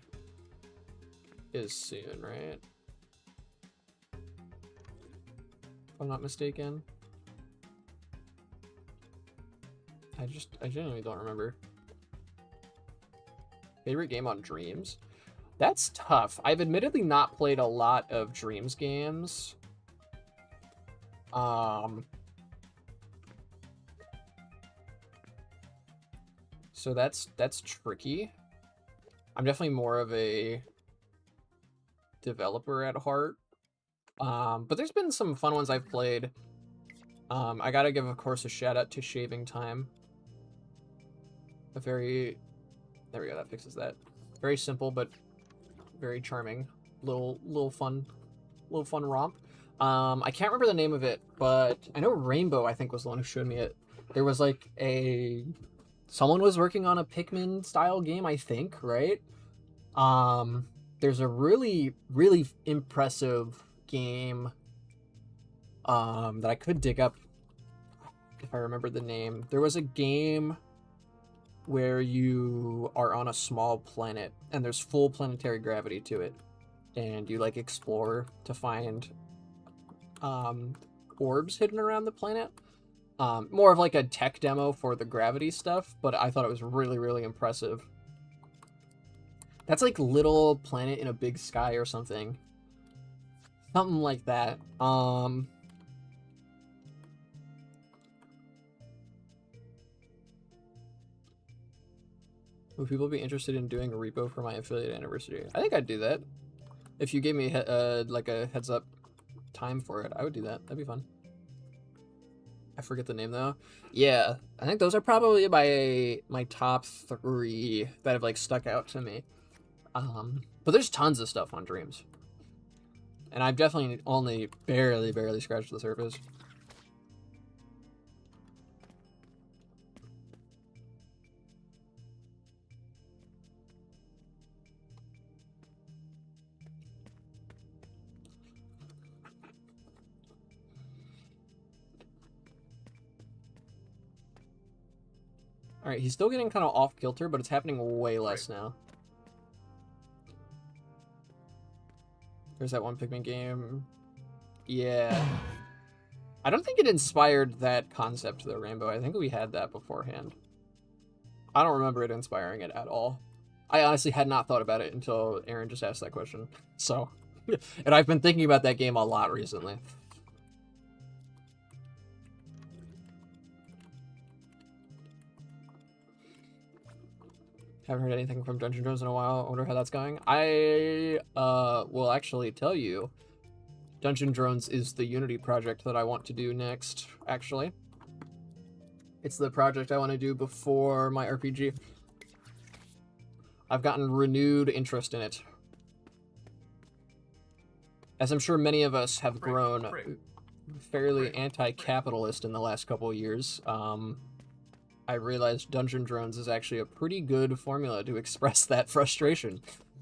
is soon, right? If I'm not mistaken. I genuinely don't remember. Favorite game on Dreams? That's tough. I've admittedly not played a lot of Dreams games. So that's tricky. I'm definitely more of a developer at heart. But there's been some fun ones I've played. I gotta give, of course, a shout out to Shaving Time. There we go, that fixes that. Very simple, but very charming. Little fun romp. I can't remember the name of it, but I know Rainbow, I think, was the one who showed me it. There was like someone was working on a Pikmin style game, I think, right? There's a really impressive game that I could dig up if I remember the name. There was a game where you are on a small planet and there's full planetary gravity to it, and you like explore to find orbs hidden around the planet. More of like a tech demo for the gravity stuff, but I thought it was really impressive. That's like Little Planet in a Big Sky or something like that. Would people be interested in doing a repo for my affiliate anniversary? I think I'd do that. If you gave me like a heads up time for it, I would do that. That'd be fun. I forget the name though. Yeah, I think those are probably my top 3 that have like stuck out to me. But there's tons of stuff on Dreams. And I've definitely only barely scratched the surface. Alright, he's still getting kind of off kilter, but it's happening way less now. There's that one Pikmin game. Yeah. I don't think it inspired that concept, though, Rainbow. I think we had that beforehand. I don't remember it inspiring it at all. I honestly had not thought about it until Aaron just asked that question. So, and I've been thinking about that game a lot recently. Haven't heard anything from Dungeon Drones in a while. I wonder how that's going. I will actually tell you, Dungeon Drones is the Unity project that I want to do next, actually. It's the project I want to do before my RPG. I've gotten renewed interest in it. As I'm sure many of us have grown fairly anti-capitalist in the last couple of years, I realized Dungeon Drones is actually a pretty good formula to express that frustration.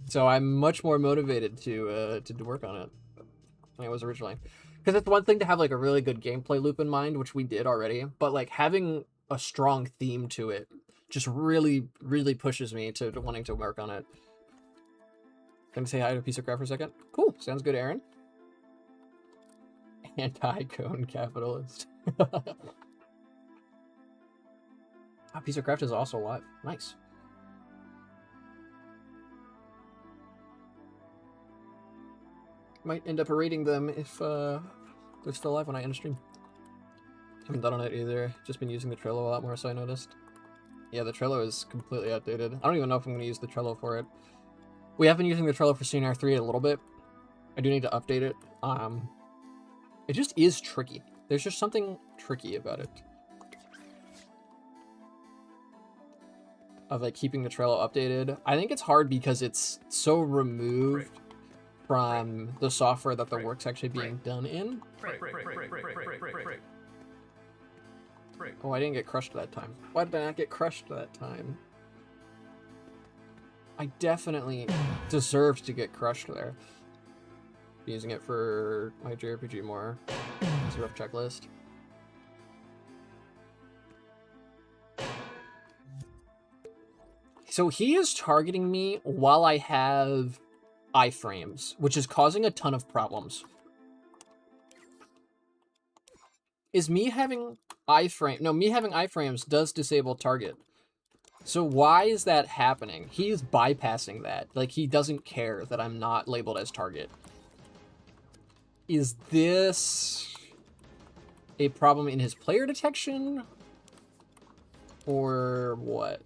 So I'm much more motivated to work on it than I was originally. Because it's one thing to have like a really good gameplay loop in mind, which we did already, but like having a strong theme to it just really, really pushes me to wanting to work on it. Can I say hi to Piece of Crap for a second? Cool, sounds good, Aaron. Anti-cone capitalist. Piece of Craft is also alive. Nice. Might end up rating them if they're still alive when I end a stream. Haven't done on it either. Just been using the Trello a lot more, so I noticed. Yeah, the Trello is completely outdated. I don't even know if I'm going to use the Trello for it. We have been using the Trello for CNR 3 a little bit. I do need to update it. It just is tricky. There's just something tricky about it. Of like keeping the Trello updated. I think it's hard because it's so removed from the software that the work's actually being done in. Oh, I didn't get crushed that time. Why did I not get crushed that time? I definitely deserved to get crushed there. Using it for my JRPG more. It's a rough checklist. So he is targeting me while I have iframes, which is causing a ton of problems. Is me having iframe? No, me having iframes does disable target. So why is that happening? He is bypassing that. Like, he doesn't care that I'm not labeled as target. Is this a problem in his player detection? Or what?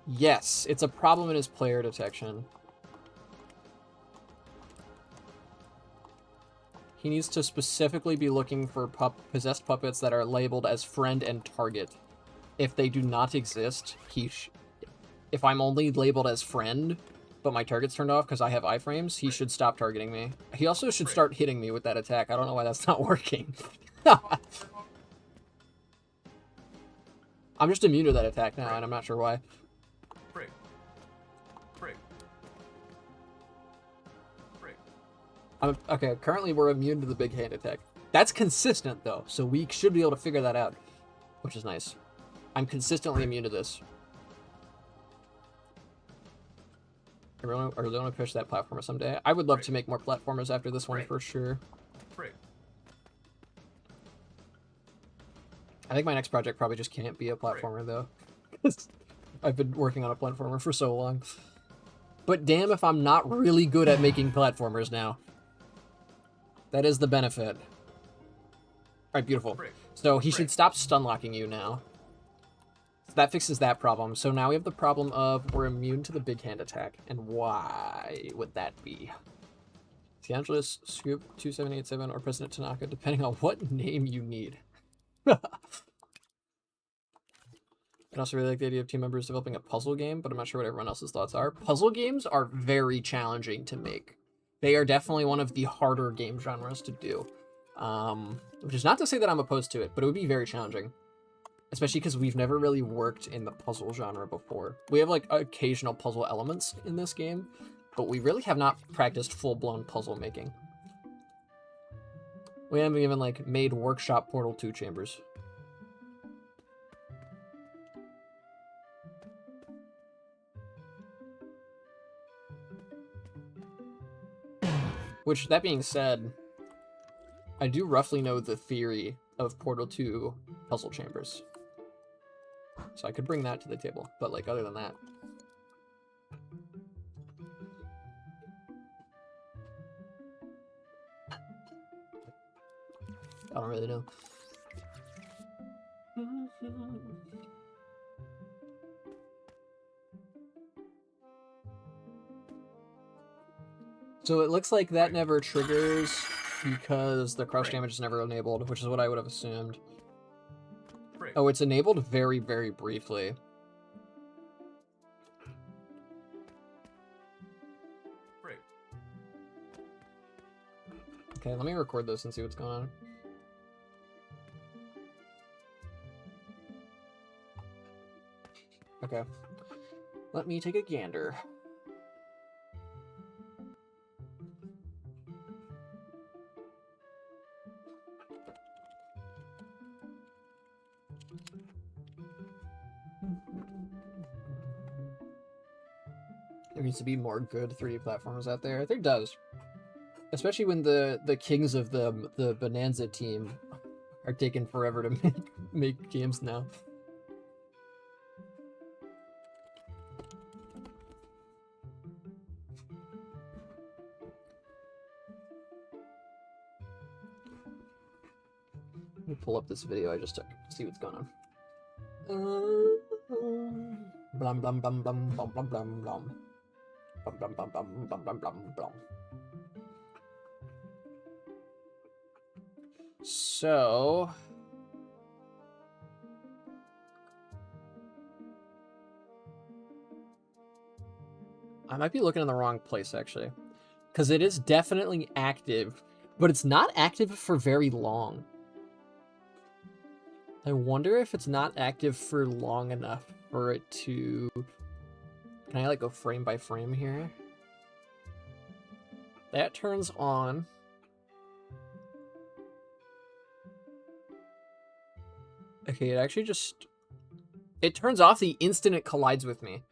Yes, it's a problem in his player detection. He needs to specifically be looking for possessed puppets that are labeled as friend and target. If they do not exist, if I'm only labeled as friend, but my target's turned off because I have iframes, he should stop targeting me. He also should start hitting me with that attack. I don't know why that's not working. I'm just immune to that attack now, and I'm not sure why. Okay, currently we're immune to the big hand attack. That's consistent, though, so we should be able to figure that out, which is nice. I'm consistently immune to this. I really want to push that platformer someday. I would love to make more platformers after this one for sure. I think my next project probably just can't be a platformer, though. Because I've been working on a platformer for so long. But damn if I'm not really good at making platformers now. That is the benefit. Alright, beautiful. So he should stop stun locking you now. So that fixes that problem. So now we have the problem of we're immune to the big hand attack. And why would that be? The Angeles, Scoop, 2787, or President Tanaka, depending on what name you need. I also really like the idea of team members developing a puzzle game, but I'm not sure what everyone else's thoughts are. Puzzle games are very challenging to make. They are definitely one of the harder game genres to do. Which is not to say that I'm opposed to it, but it would be very challenging. Especially because we've never really worked in the puzzle genre before. We have, like, occasional puzzle elements in this game, but we really have not practiced full-blown puzzle making. We haven't even, like, made Workshop Portal 2 chambers. Which, that being said, I do roughly know the theory of Portal 2 puzzle chambers. So I could bring that to the table, but like other than that. I don't really know. So it looks like that never triggers because the crush damage is never enabled, which is what I would have assumed. Oh, it's enabled very, very briefly. Okay, let me record this and see what's going on. Okay. Let me take a gander. There needs to be more good 3D platformers out there. There does. Especially when the kings of the Bonanza team are taking forever to make games now. Let me pull up this video I just took to see what's going on. Blum blum blum blum blum blum blum blum. Blum blum blum blum blum blum blum blum. So I might be looking in the wrong place actually, because it is definitely active, but it's not active for very long. I wonder if it's not active for long enough for it to... Can I like go frame by frame here? That turns on. Okay, it actually just... It turns off the instant it collides with me.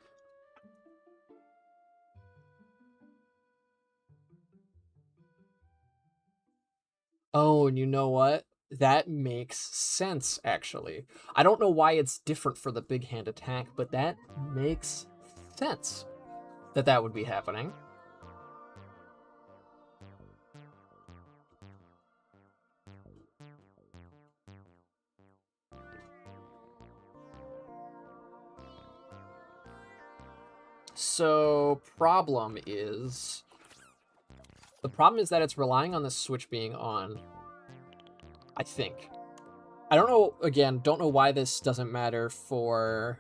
Oh, and you know what? That makes sense, actually. I don't know why it's different for the big hand attack, but that makes sense that that would be happening. So, the problem is that it's relying on the switch being on, I think. I don't know, again, don't know why this doesn't matter for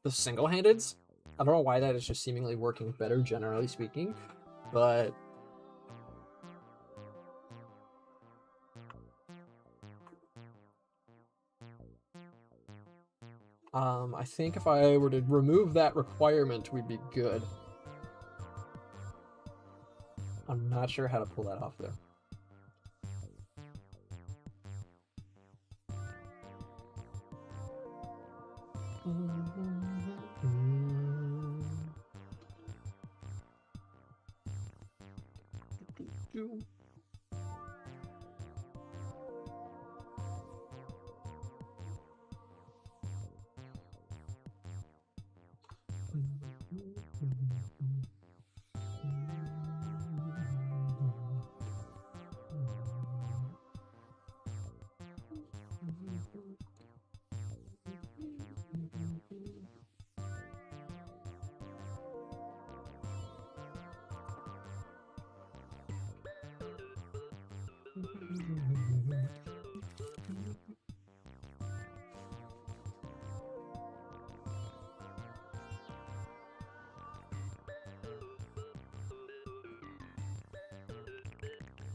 the single-handeds. I don't know why that is just seemingly working better, generally speaking, but... I think if I were to remove that requirement, we'd be good. I'm not sure how to pull that off, though.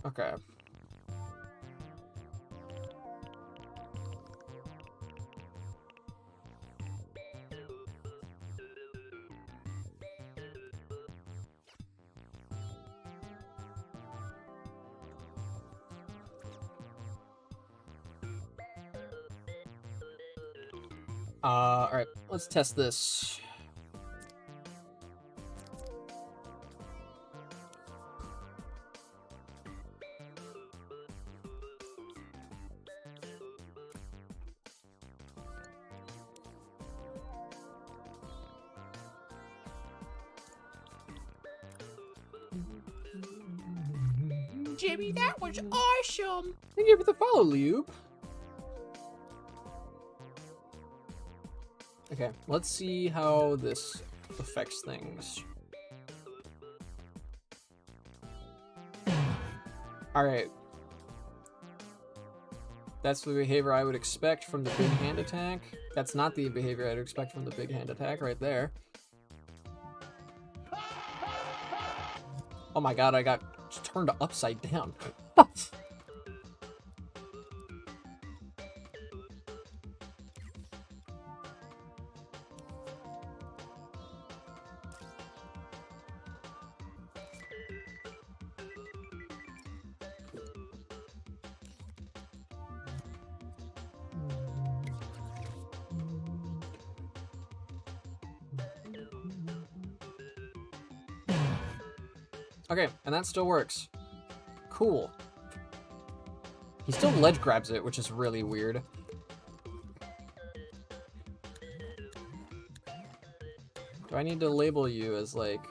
Okay. Alright, let's test this. Jimmy. That was awesome. Thank you for the follow, Lube. Okay, let's see how this affects things. Alright. That's the behavior I would expect from the big hand attack. That's not the behavior I'd expect from the big hand attack right there. Oh my god, I got turned upside down. Okay, and that still works. Cool. He still ledge grabs it, which is really weird. Do I need to label you as, like...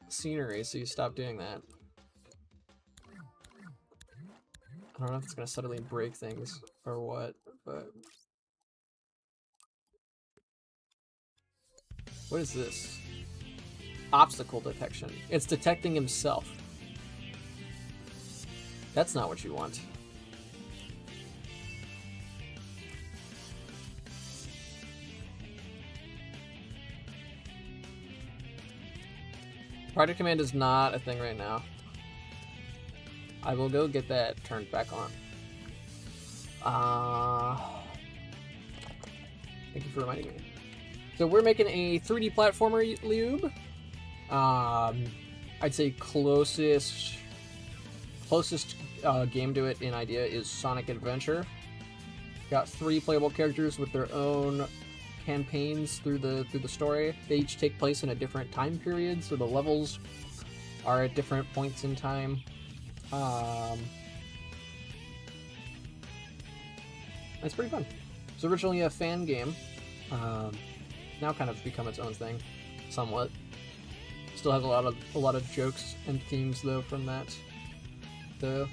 scenery, so you stop doing that? I don't know if it's gonna suddenly break things or what, but... What is this? Obstacle detection. It's detecting himself. That's not what you want. Project Command is not a thing right now. I will go get that turned back on. Thank you for reminding me. So we're making a 3D platformer, Lube. I'd say closest game to it in idea is Sonic Adventure. Got 3 playable characters with their own campaigns through the story. They each take place in a different time period, so the levels are at different points in time. It's pretty fun. It's originally a fan game. Now kind of become its own thing, somewhat. Still has a lot of jokes and themes though from that. Though.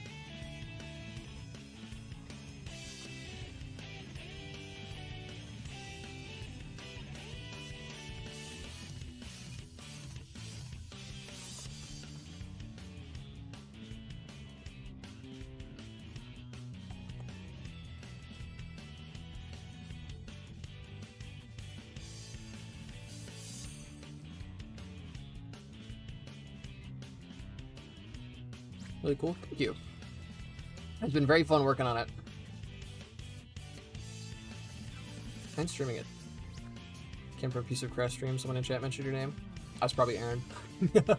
Really cool. Thank you. It's been very fun working on it. And streaming it. Came from a piece of craft stream. Someone in chat mentioned your name. I was probably Aaron. Yeah,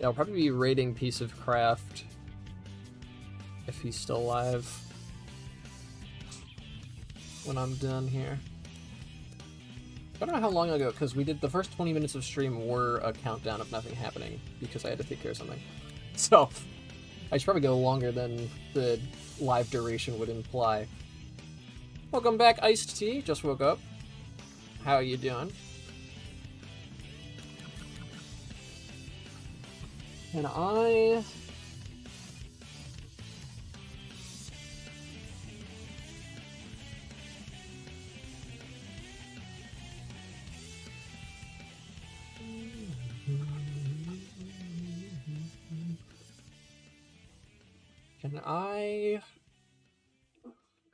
I'll probably be raiding Piece of Craft if he's still alive when I'm done here. I don't know how long ago, because we did the first 20 minutes of stream were a countdown of nothing happening because I had to take care of something. So I should probably go longer than the live duration would imply. Welcome back, Iced Tea. Just woke up. How are you doing? And I...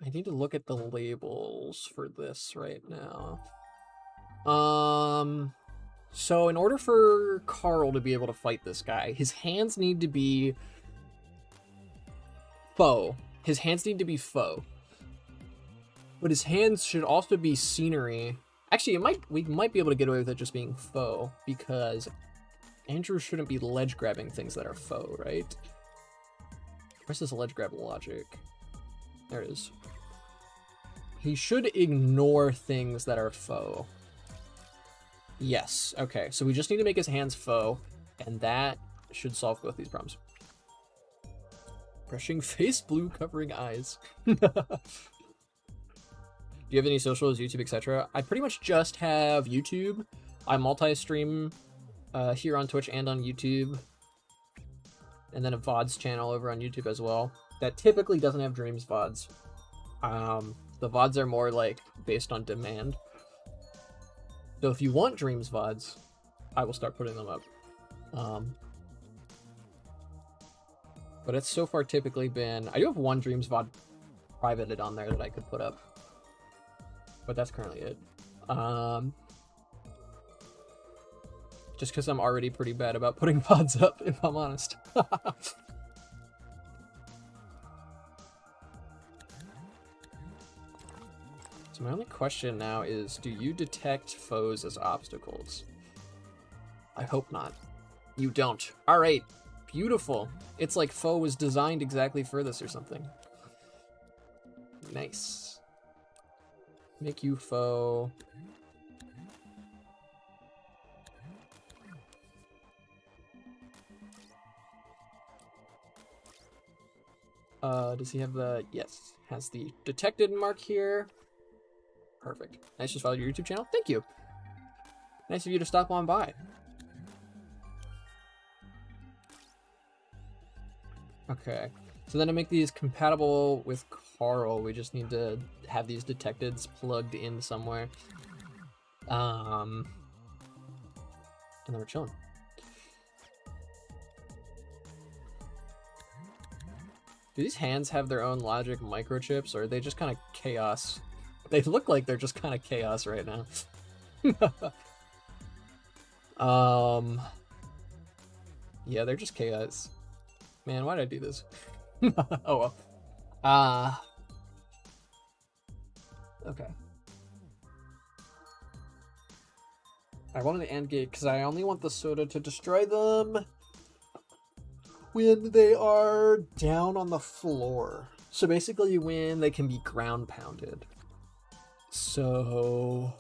I need to look at the labels for this right now. So in order for Carl to be able to fight this guy, his hands need to be foe. His hands need to be foe. But his hands should also be scenery. Actually, we might be able to get away with it just being foe, because Andrew shouldn't be ledge grabbing things that are foe, right? Where's this ledge grab logic? There it is. He should ignore things that are foe. Yes, okay. So we just need to make his hands foe, and that should solve both these problems. Brushing face, blue covering eyes. Do Do you have any socials, YouTube, etc.? I pretty much just have YouTube. I multi-stream here on Twitch and on YouTube. And then a VODs channel over on YouTube as well. That typically doesn't have Dreams VODs. The VODs are more like based on demand. So if you want Dreams VODs, I will start putting them up. But it's so far typically been... I do have one Dreams VOD privated on there that I could put up. But that's currently it. Just because I'm already pretty bad about putting VODs up, if I'm honest. So my only question now is, do you detect foes as obstacles? I hope not. You don't. Alright. Beautiful. It's like foe was designed exactly for this or something. Nice. Make you foe. Does he have the... Yes. Has the detected mark here. Perfect. Nice, just follow your YouTube channel. Thank you. Nice of you to stop on by. Okay. So then to make these compatible with Carl, we just need to have these detecteds plugged in somewhere. And then we're chilling. Do these hands have their own logic microchips, or are they just kind of chaos? They look like they're just kind of chaos right now. Yeah, they're just chaos. Man, why did I do this? Oh well. Okay. I wanted the AND gate because I only want the soda to destroy them when they are down on the floor. So basically when they can be ground pounded. So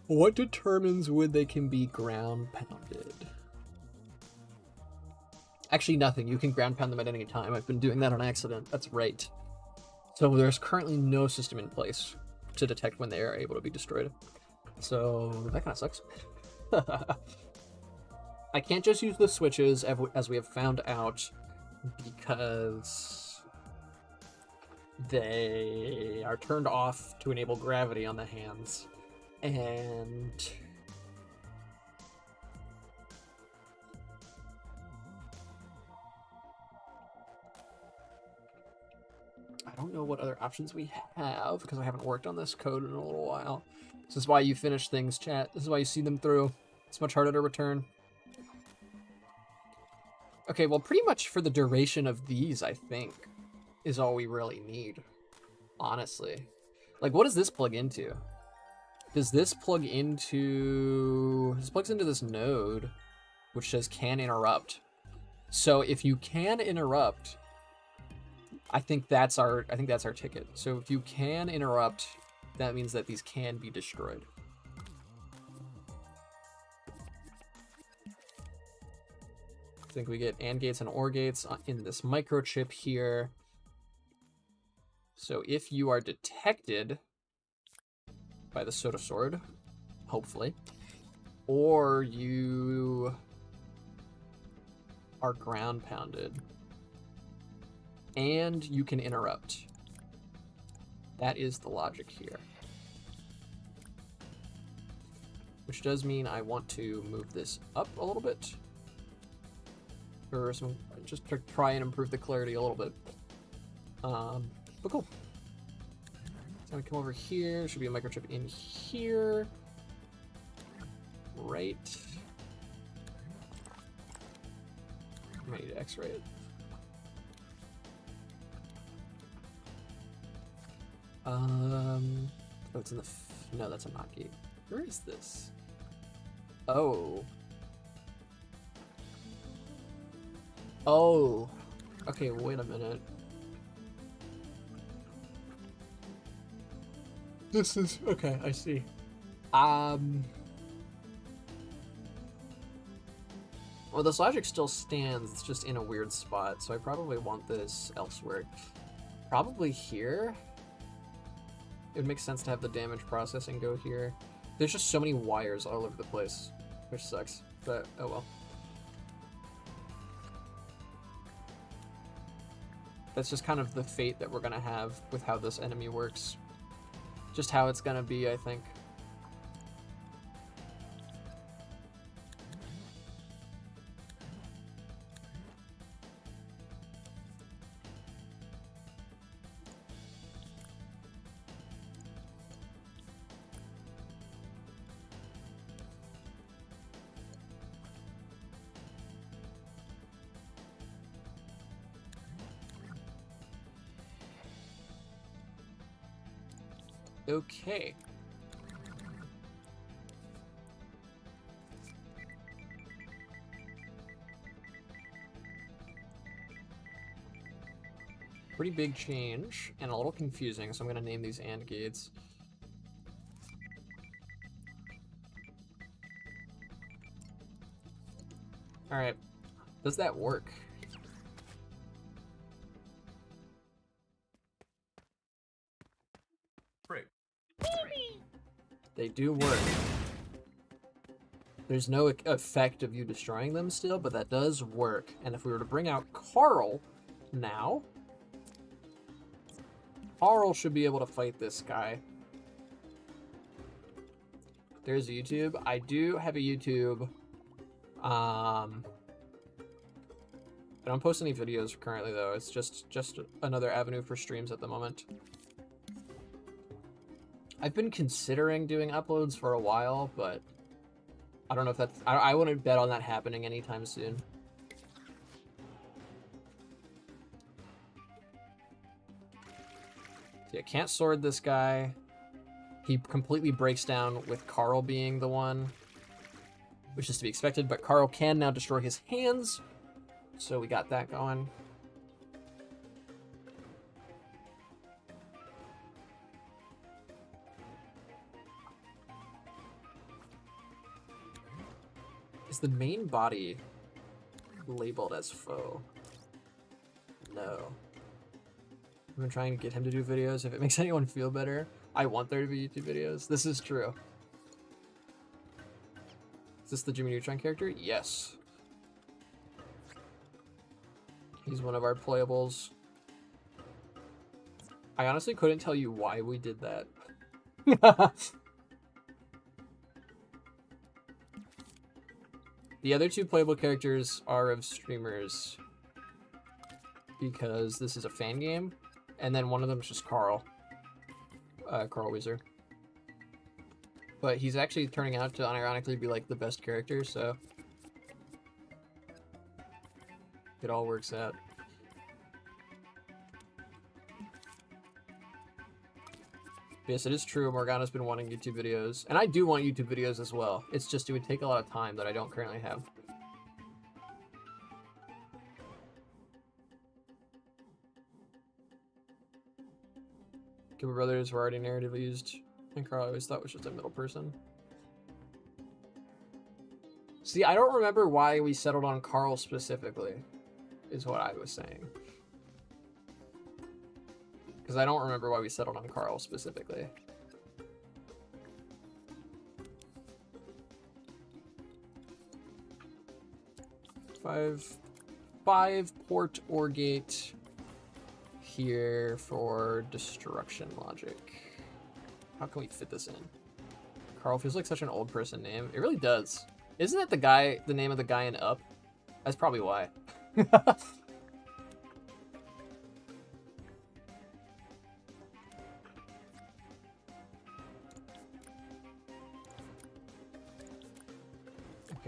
what determines when they can be ground pounded? Actually, nothing. You can ground pound them at any time. I've been doing that on accident. That's right. So there's currently no system in place to detect when they are able to be destroyed. So that kind of sucks. I can't just use the switches as we have found out because they are turned off to enable gravity on the hands. And I don't know what other options we have because I haven't worked on this code in a little while. This is why you finish things, chat. This is why you see them through. It's much harder to return. Okay, well, pretty much for the duration of these, I think, is all we really need. Honestly. Like, what does this plug into? Does this plug into... This plugs into this node, which says can interrupt. So if you can interrupt, I think that's our ticket. So if you can interrupt, that means that these can be destroyed. I think we get AND gates and OR gates in this microchip here. So if you are detected by the soda sword, hopefully, or you are ground pounded, and you can interrupt. That is the logic here. Which does mean I want to move this up a little bit. Or some, just to try and improve the clarity a little bit. But cool. It's gonna come over here. There should be a microchip in here. Right. I might need to X-ray it. Oh, it's in the... No, that's a not gate. Where is this? Oh. Oh. Okay, wait a minute. This is... Okay, I see. Well, this logic still stands. It's just in a weird spot, so I probably want this elsewhere. Probably here? it makes sense to have the damage processing go here. There's just so many wires all over the place, which sucks, but oh well. That's just kind of the fate that we're gonna have with how this enemy works. Just how it's gonna be, I think. Okay. Pretty big change, and a little confusing, so I'm going to name these AND gates. Alright. Does that work? Fruit. They do work. There's no effect of you destroying them still, but that does work. And if we were to bring out Carl now, Carl should be able to fight this guy. There's YouTube. I do have a YouTube. I don't post any videos currently though. It's just another avenue for streams at the moment. I've been considering doing uploads for a while, but I don't know if that's... I wouldn't bet on that happening anytime soon. So yeah, can't sword this guy. He completely breaks down with Carl being the one, which is to be expected, but Carl can now destroy his hands, so we got that going. Is the main body labeled as foe? No. I'm gonna try and get him to do videos if it makes anyone feel better. I want there to be YouTube videos. This is true. Is this the Jimmy Neutron character? Yes. He's one of our playables. I honestly couldn't tell you why we did that. The other two playable characters are of streamers because this is a fan game, and then one of them is just Carl. Carl Wheezer. But he's actually turning out to unironically be like the best character, so it all works out. Yes, it is true. Morgana's been wanting YouTube videos, and I do want YouTube videos as well. It's just it would take a lot of time that I don't currently have. Gilbert Brothers were already narratively used, and Carl I always thought was just a middle person. See, I don't remember why we settled on Carl specifically, is what I was saying. Because I don't remember why we settled on Carl specifically. Five port or gate here for destruction logic. How can we fit this in? Carl feels like such an old person name. It really does. Isn't it the name of the guy in Up? That's probably why. Okay,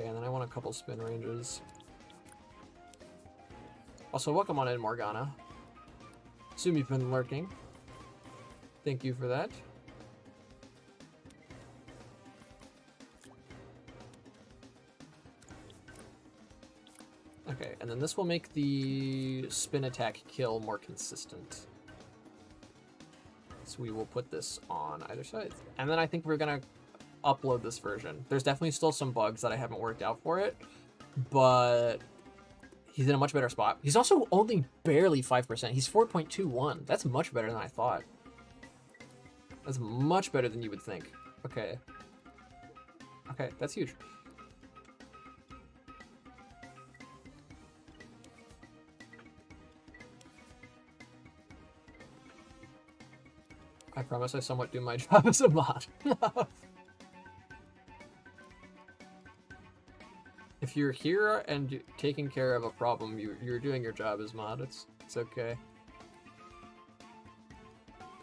and then I want a couple spin ranges. Also, welcome on in, Morgana. Assume you've been lurking. Thank you for that. Okay, and then this will make the spin attack kill more consistent. So we will put this on either side. And then I think we're gonna upload this version. There's definitely still some bugs that I haven't worked out for it, but he's in a much better spot. He's also only barely 5%. He's 4.21. That's much better than I thought. That's much better than you would think. Okay. Okay, that's huge. I promise I somewhat do my job as a mod. If you're here and taking care of a problem, you're doing your job as mod. It's okay.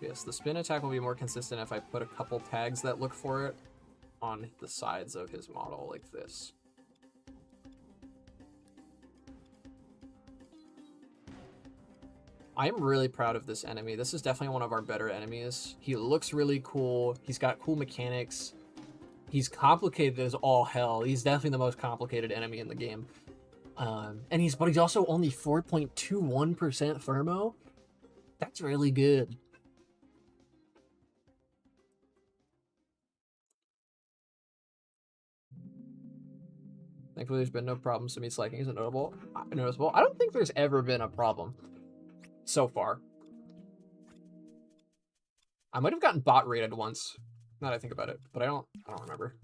Yes, the spin attack will be more consistent if I put a couple tags that look for it on the sides of his model like this. I'm really proud of this enemy. This is definitely one of our better enemies. He looks really cool. He's got cool mechanics. He's complicated as all hell. He's definitely the most complicated enemy in the game. But he's also only 4.21% thermo. That's really good. Thankfully, there's been no problems to me. Slacking isn't noticeable. I don't think there's ever been a problem so far. I might have gotten bot rated once, now that I think about it, but I don't remember.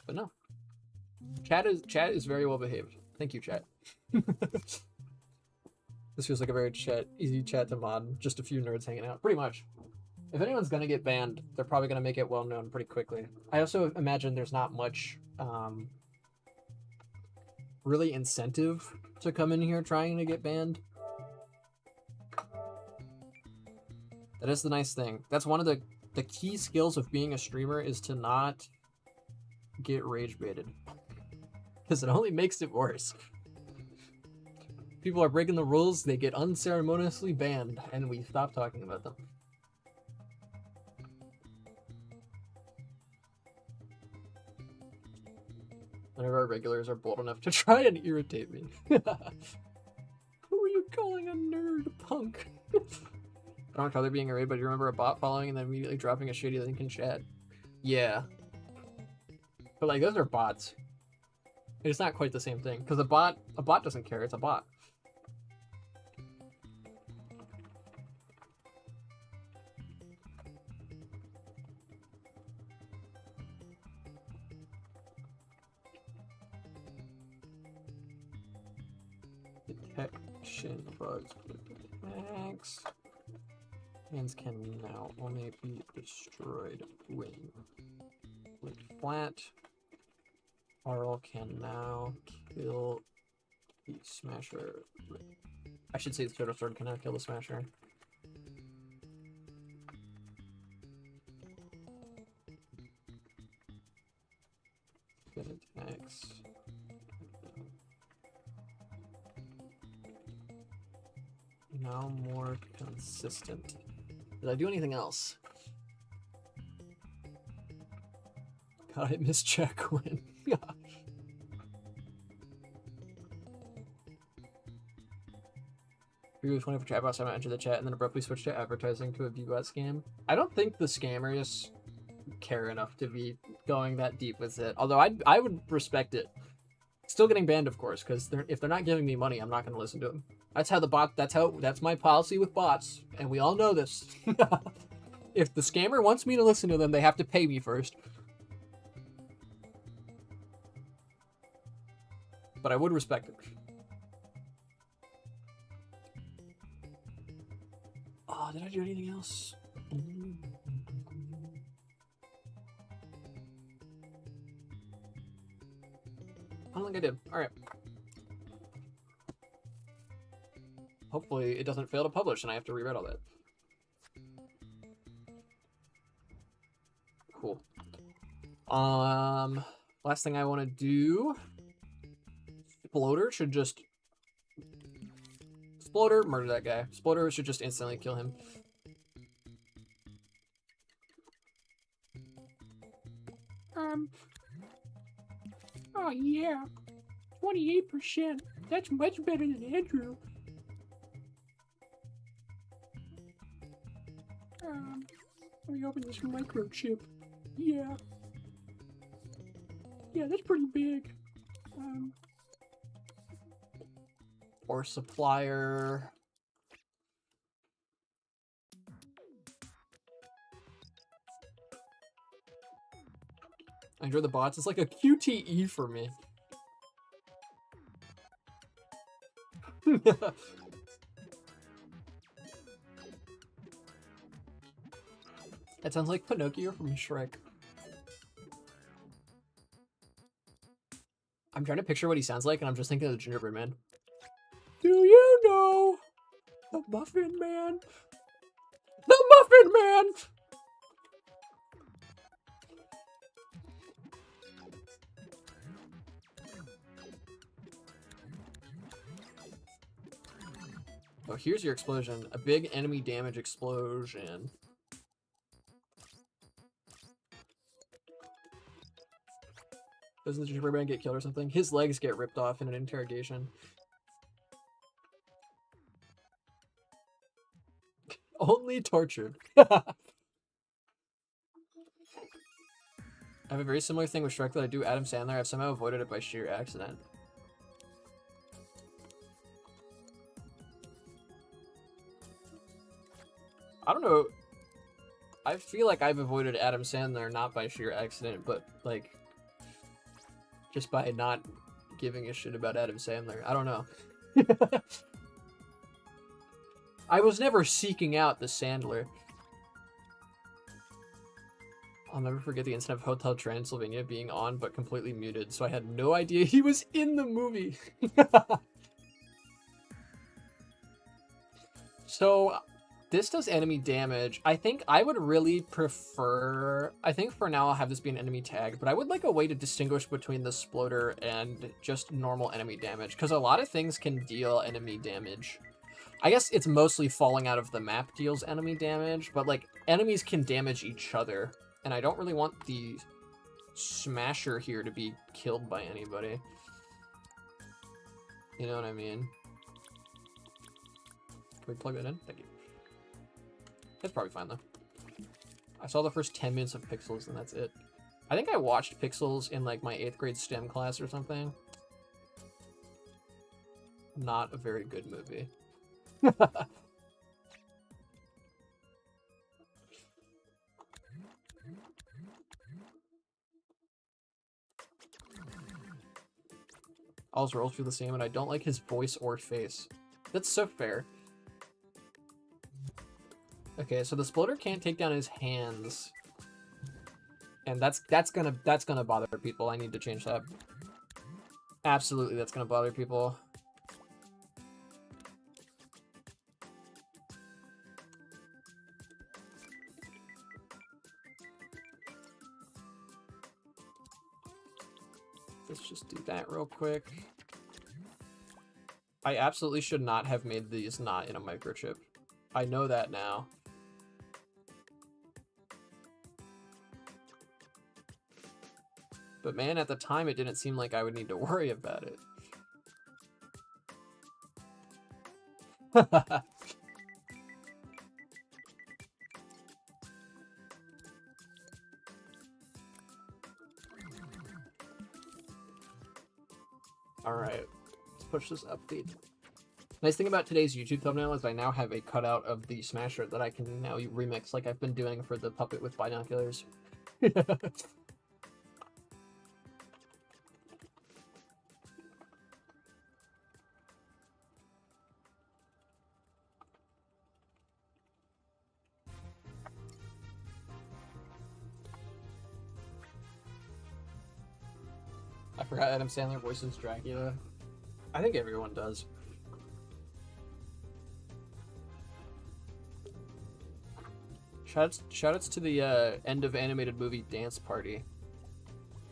But no. Chat is very well behaved. Thank you, chat. This feels like a very easy chat to mod. Just a few nerds hanging out. Pretty much. If anyone's gonna get banned, they're probably gonna make it well known pretty quickly. I also imagine there's not much really incentive to come in here trying to get banned. That is the nice thing. That's one of the key skills of being a streamer, is to not get rage baited, because it only makes it worse. People are breaking the rules, they get unceremoniously banned, and we stop talking about them. None of our regulars are bold enough to try and irritate me. Who are you calling a nerd, punk? I don't recall there being a raid, but you remember a bot following and then immediately dropping a shitty link in chat. Yeah. But like, those are bots. It's not quite the same thing, because a bot doesn't care, it's a bot. Detection bugs with max. Hands can now only be destroyed when laid flat. Arl can now kill the Smasher. I should say the Turtle Sword can now kill the Smasher. Spin attacks. Now more consistent. Did I do anything else? God, I missed check win. Yeah. We was waiting for chatbots. I entered the chat and then abruptly switched to advertising to a VBot scam. I don't think the scammers care enough to be going that deep with it. Although I would respect it. Still getting banned, of course, because if they're not giving me money, I'm not going to listen to them. That's how that's my policy with bots, and we all know this. If the scammer wants me to listen to them, they have to pay me first. But I would respect it. Oh, did I do anything else? I don't think I did. Alright. Hopefully it doesn't fail to publish and I have to rewrite all that. Cool. Last thing I want to do. Sploder should just... Sploder, murder that guy. Sploder should just instantly kill him. Oh yeah, 28%. That's much better than Andrew. Let me open this microchip. Yeah. Yeah, that's pretty big. Or supplier. I enjoy the bots. It's like a QTE for me. That sounds like Pinocchio from Shrek. I'm trying to picture what he sounds like, and I'm just thinking of the Gingerbread Man. Do you know the Muffin Man? The Muffin Man! Oh, here's your explosion. A big enemy damage explosion. Doesn't the Gingerbread Man get killed or something? His legs get ripped off in an interrogation. Only tortured. I have a very similar thing with Shrek that I do Adam Sandler. I've somehow avoided it by sheer accident. I don't know. I feel like I've avoided Adam Sandler not by sheer accident, but like just by not giving a shit about Adam Sandler. I don't know. I was never seeking out the Sandler. I'll never forget the incident of Hotel Transylvania being on but completely muted, so I had no idea he was in the movie. So this does enemy damage. I think I would really prefer... I think for now I'll have this be an enemy tag, but I would like a way to distinguish between the Sploder and just normal enemy damage, because a lot of things can deal enemy damage. I guess it's mostly falling out of the map deals enemy damage, but like enemies can damage each other, and I don't really want the Smasher here to be killed by anybody. You know what I mean? Can we plug that in? Thank you. That's probably fine, though. I saw the first 10 minutes of Pixels, and that's it. I think I watched Pixels in, like, my 8th grade STEM class or something. Not a very good movie. All his roles feel the same, and I don't like his voice or face. That's so fair. Okay, so the Sploder can't take down his hands, and that's gonna bother people. I need to change that. Absolutely, that's gonna bother people. Let's just do that real quick. I absolutely should not have made these not in a microchip. I know that now. But man, at the time, it didn't seem like I would need to worry about it. Alright, let's push this update. Nice thing about today's YouTube thumbnail is I now have a cutout of the Smasher that I can now remix like I've been doing for the puppet with binoculars. I forgot Adam Sandler voices Dracula. I think everyone does. Shoutouts to the end of animated movie Dance Party.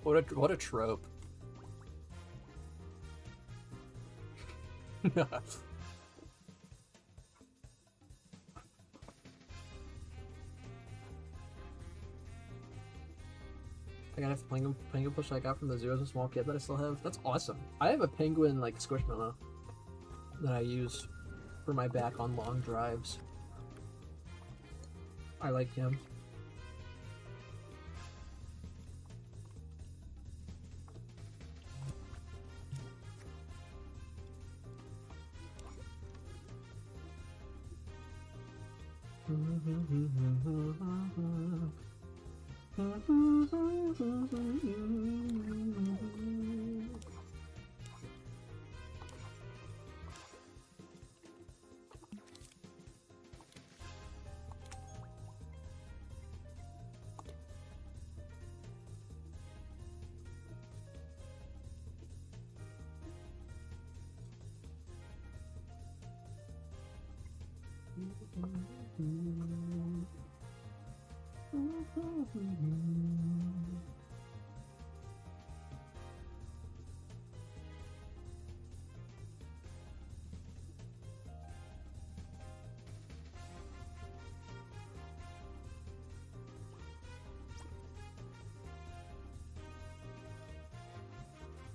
What a trope. I got a penguin plush I got from the zoo as a small kid that I still have. That's awesome. I have a penguin like squishmallow that I use for my back on long drives. I like him.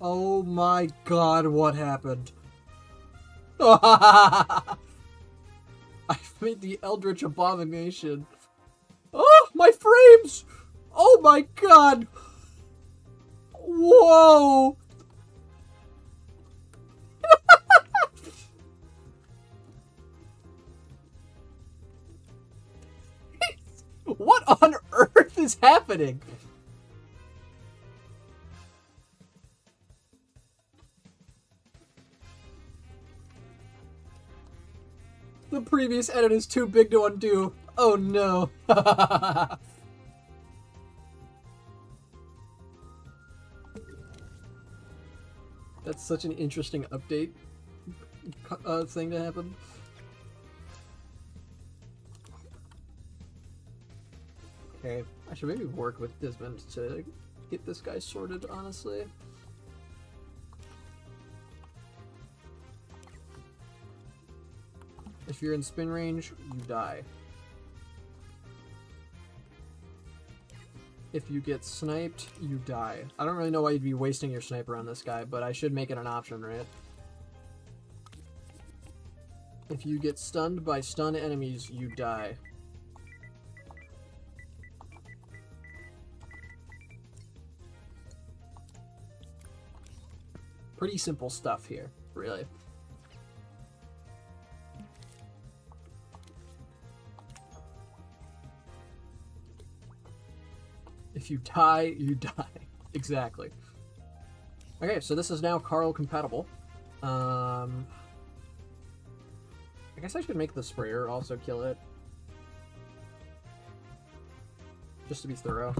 Oh my god, what happened? I've made the Eldritch Abomination. Oh, my frames! Oh my god! Whoa! What on earth is happening? The previous edit is too big to undo. Oh no. That's such an interesting update thing to happen. Okay, I should maybe work with Desmond to get this guy sorted, honestly. If you're in spin range, you die. If you get sniped, you die. I don't really know why you'd be wasting your sniper on this guy, but I should make it an option, right? If you get stunned by stun enemies, you die. Pretty simple stuff here, really. If you die, you die. Exactly. Okay, so this is now Carl compatible. I guess I should make the sprayer also kill it. Just to be thorough.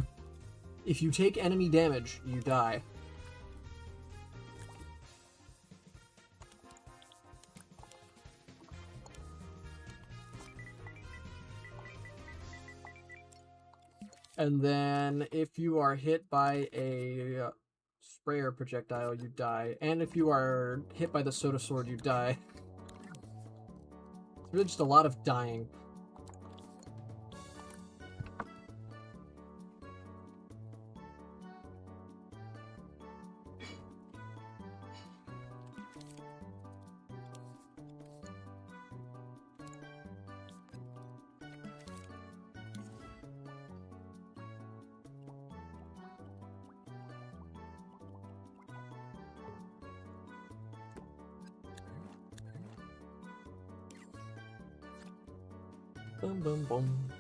If you take enemy damage, you die. And then if you are hit by a sprayer projectile, you die. And if you are hit by the soda sword, you die. It's really just a lot of dying. Boom, boom, boom.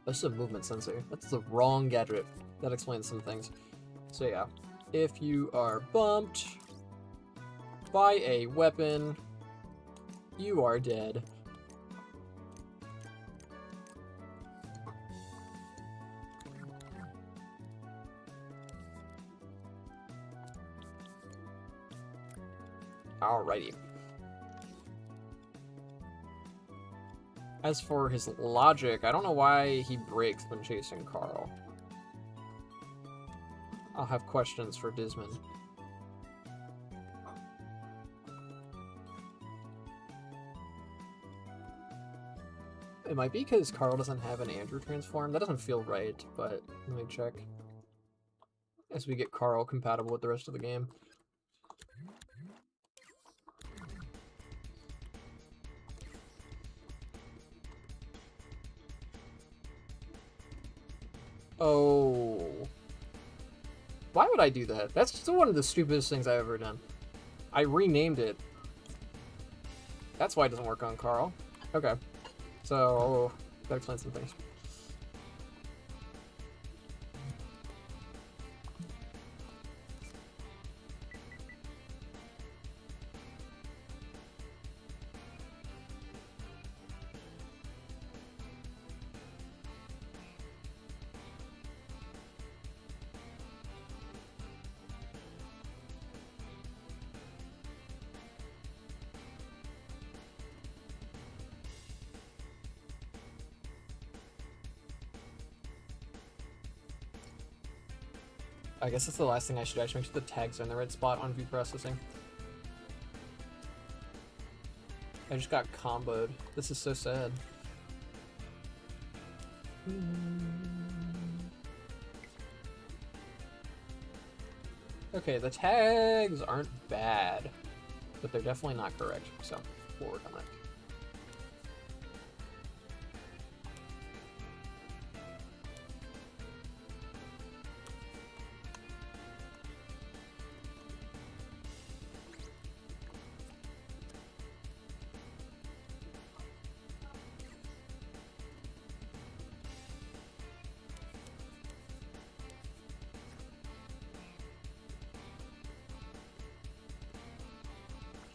That's a movement sensor. That's the wrong gadget. That explains some things. So yeah, if you are bumped by a weapon, you are dead. Alrighty. As for his logic, I don't know why he breaks when chasing Carl. I'll have questions for Desmond. It might be because Carl doesn't have an Andrew transform. That doesn't feel right, but let me check. As we get Carl compatible with the rest of the game. Oh. Why would I do that? That's just one of the stupidest things I've ever done. I renamed it. That's why it doesn't work on Carl. Okay. So, that explains some things. I guess that's the last thing I should do. I should make sure the tags are in the right spot on view processing. I just got comboed. This is so sad. Okay, the tags aren't bad, but they're definitely not correct, so we'll work on that.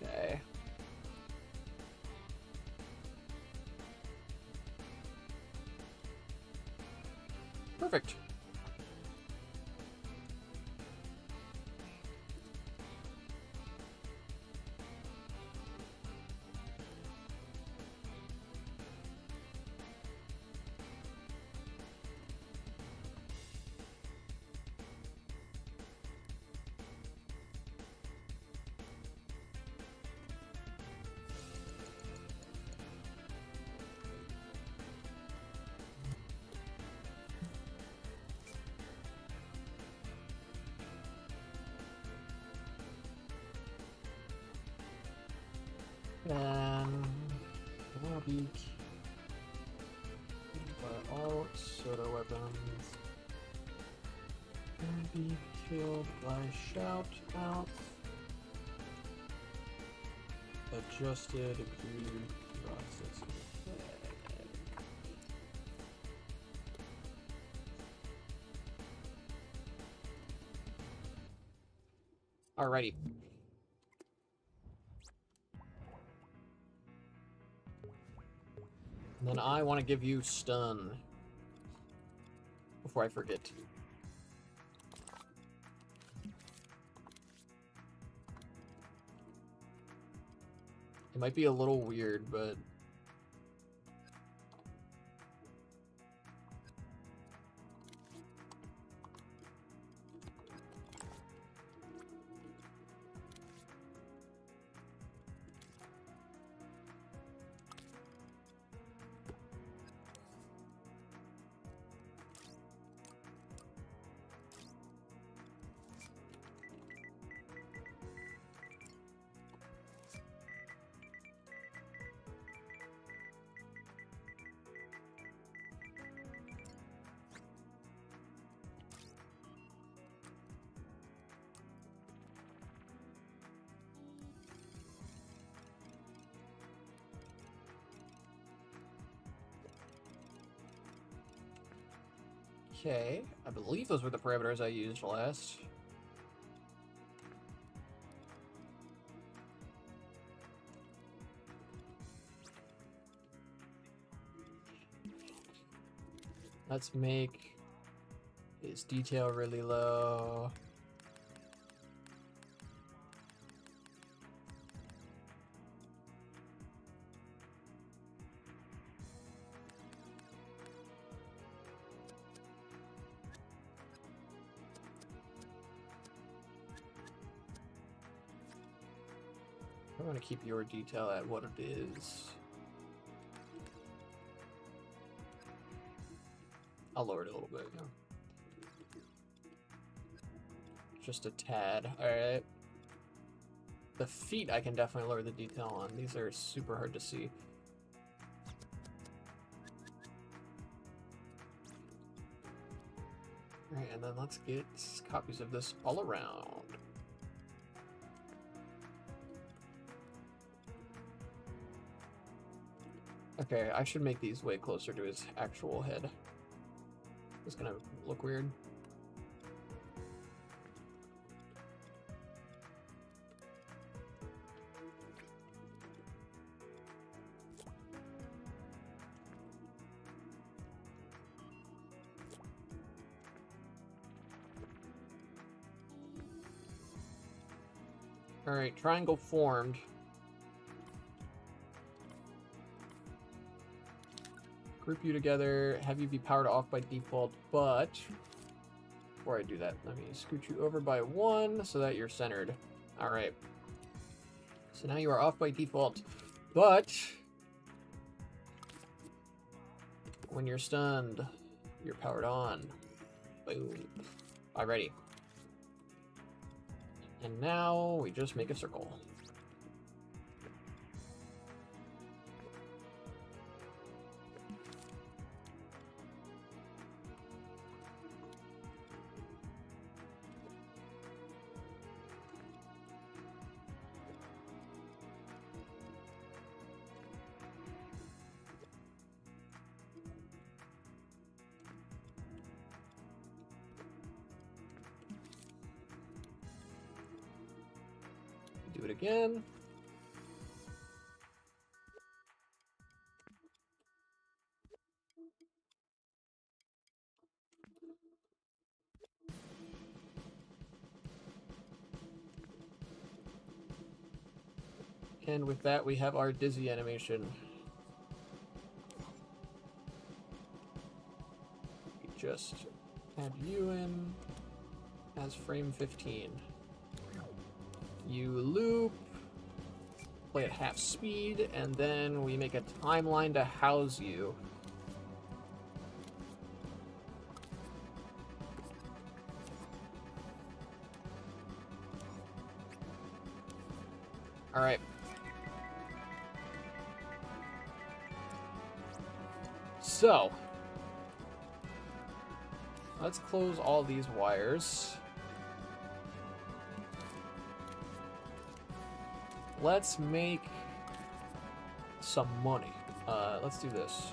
Okay. Perfect. Weak. But all soda weapons can be killed by shout outs. Adjusted view processing. Alrighty. And then I want to give you stun before I forget. It might be a little weird, but okay. I believe those were the parameters I used last. Let's make his detail really low. I'm gonna keep your detail at what it is. I'll lower it a little bit, yeah. Just a tad, alright. The feet I can definitely lower the detail on. These are super hard to see. Alright, and then let's get copies of this all around. Okay, I should make these way closer to his actual head. It's gonna look weird. Alright, triangle formed. Group you together, have you be powered off by default, but before I do that, let me scoot you over by 1 so that you're centered. Alright. So now you are off by default. But when you're stunned, you're powered on. Boom. Alrighty. And now we just make a circle. Do it again. And with that, we have our dizzy animation. We just add you in as frame 15. You loop, play at half speed, and then we make a timeline to house you. All right. So, let's close all these wires. Let's make some money. Let's do this.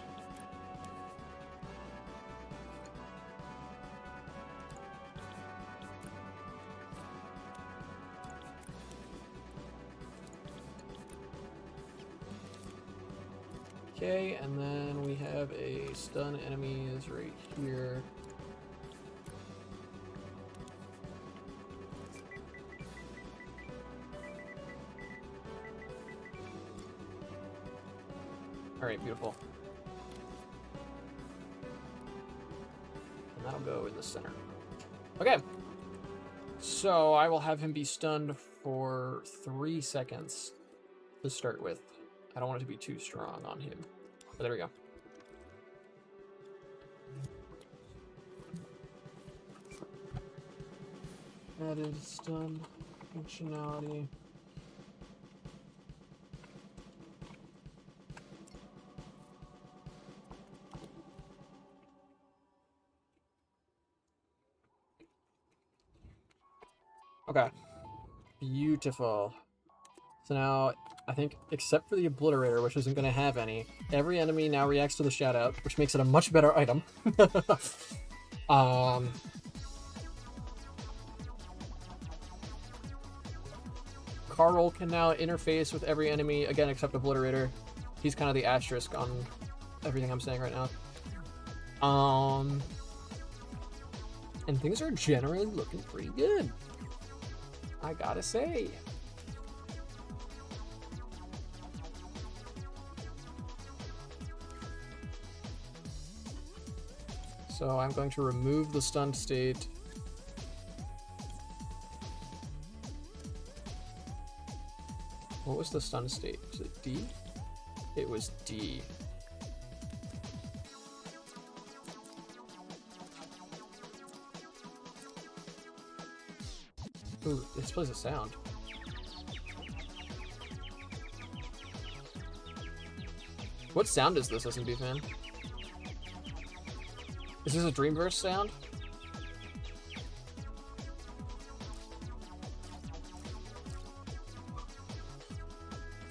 Okay, and then we have a stun enemies right here. Alright, beautiful. And that'll go in the center. Okay. So I will have him be stunned for 3 seconds to start with. I don't want it to be too strong on him. But there we go. Added stun functionality. Okay. Beautiful. So now, I think, except for the Obliterator, which isn't going to have any, every enemy now reacts to the shout-out, which makes it a much better item. Carl can now interface with every enemy, again, except Obliterator. He's kind of the asterisk on everything I'm saying right now. And things are generally looking pretty good, I gotta say. So I'm going to remove the stunned state. What was the stunned state? Was it D? It was D. Ooh, this plays a sound. What sound is this, SMB fan? Is this a Dreamverse sound?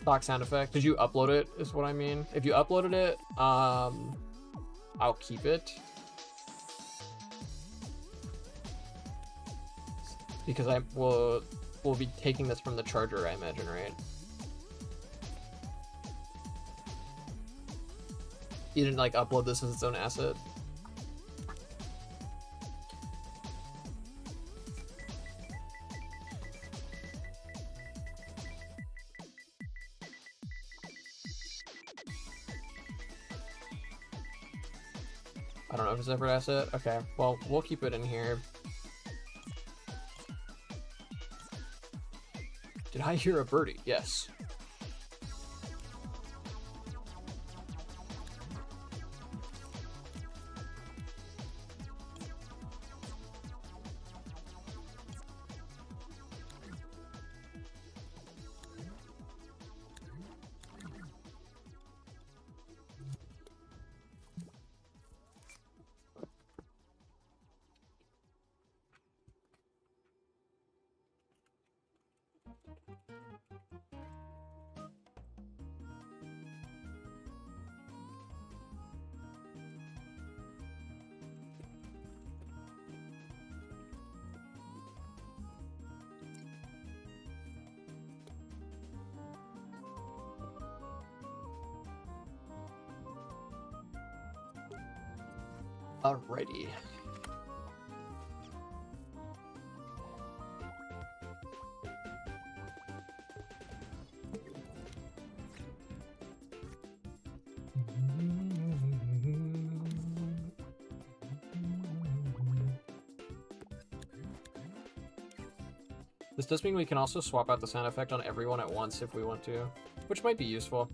Stock sound effect. Did you upload it, is what I mean. If you uploaded it, I'll keep it. Because I will be taking this from the charger, I imagine, right? You didn't like upload this as its own asset? I don't know if it's a separate asset. Okay, well, we'll keep it in here. Did I hear a birdie? Yes. Alrighty. This does mean we can also swap out the sound effect on everyone at once if we want to, which might be useful.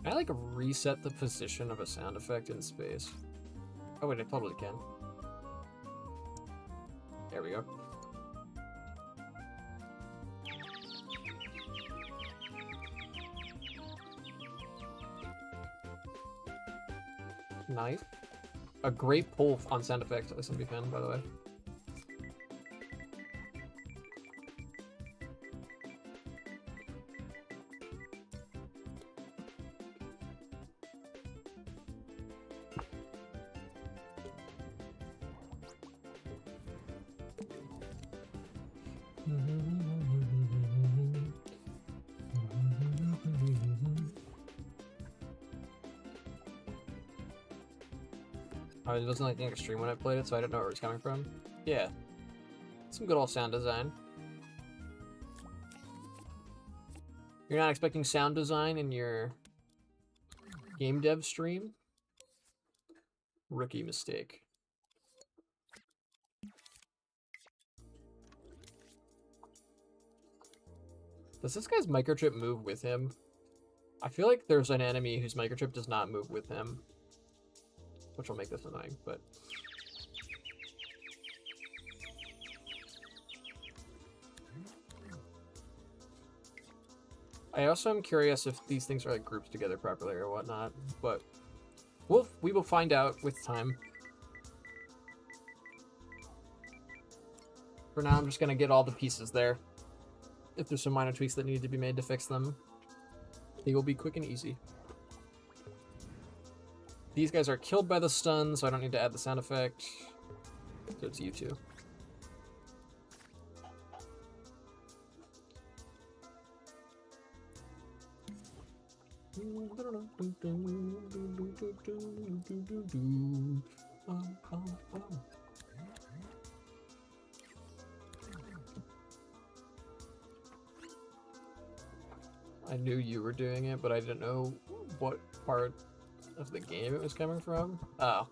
Can I, like, reset the position of a sound effect in space? Oh, wait, I totally can. There we go. Nice. A great pull on sound effect, SMB fan, by the way. It wasn't like an extreme when I played it, so I didn't know where it was coming from. Yeah. Some good old sound design. You're not expecting sound design in your game dev stream? Rookie mistake. Does this guy's microchip move with him? I feel like there's an enemy whose microchip does not move with him. Which will make this annoying, but... I also am curious if these things are like grouped together properly or whatnot, but we will find out with time. For now, I'm just gonna get all the pieces there. If there's some minor tweaks that need to be made to fix them, they will be quick and easy. These guys are killed by the stun, so I don't need to add the sound effect. So it's you two. I knew you were doing it, but I didn't know what part of the game it was coming from. Oh.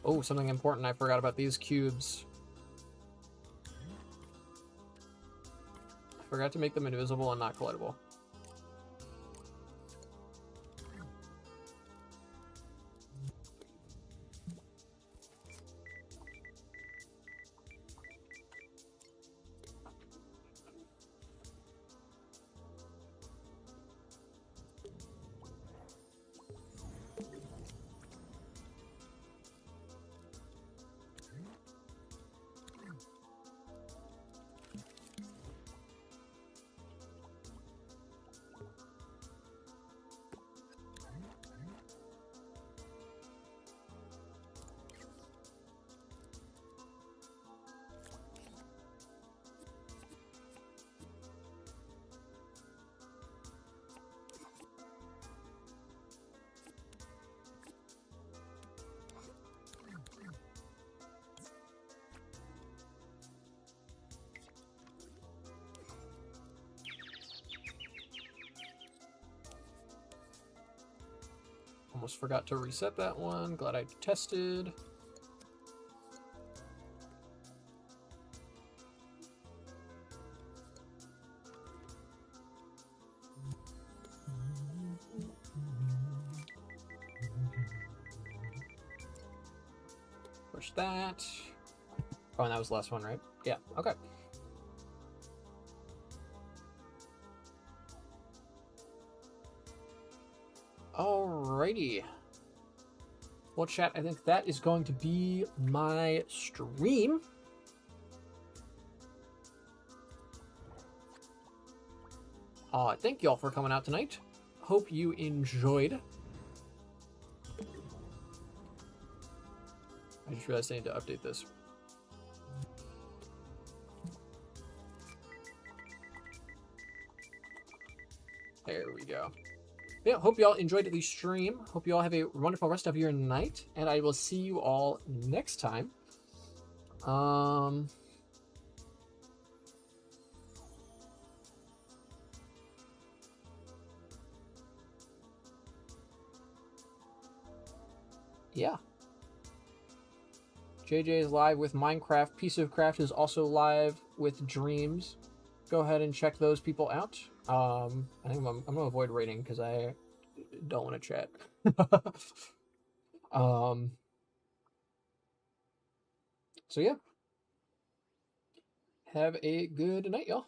Oh, something important. I forgot about these cubes. I forgot to make them invisible and not collidable. Almost forgot to reset that one. Glad I tested. Push that. Oh, and that was the last one, right? Yeah, okay. Alrighty. Well, chat, I think that is going to be my stream. Thank you all for coming out tonight. Hope you enjoyed. I just realized I need to update this. There we go. Yeah, hope you all enjoyed the stream. Hope you all have a wonderful rest of your night, and I will see you all next time. Yeah. JJ is live with Minecraft. Piece of Craft is also live with Dreams. Go ahead and check those people out. I think I'm gonna avoid rating because I don't want to chat. So yeah. Have a good night, y'all.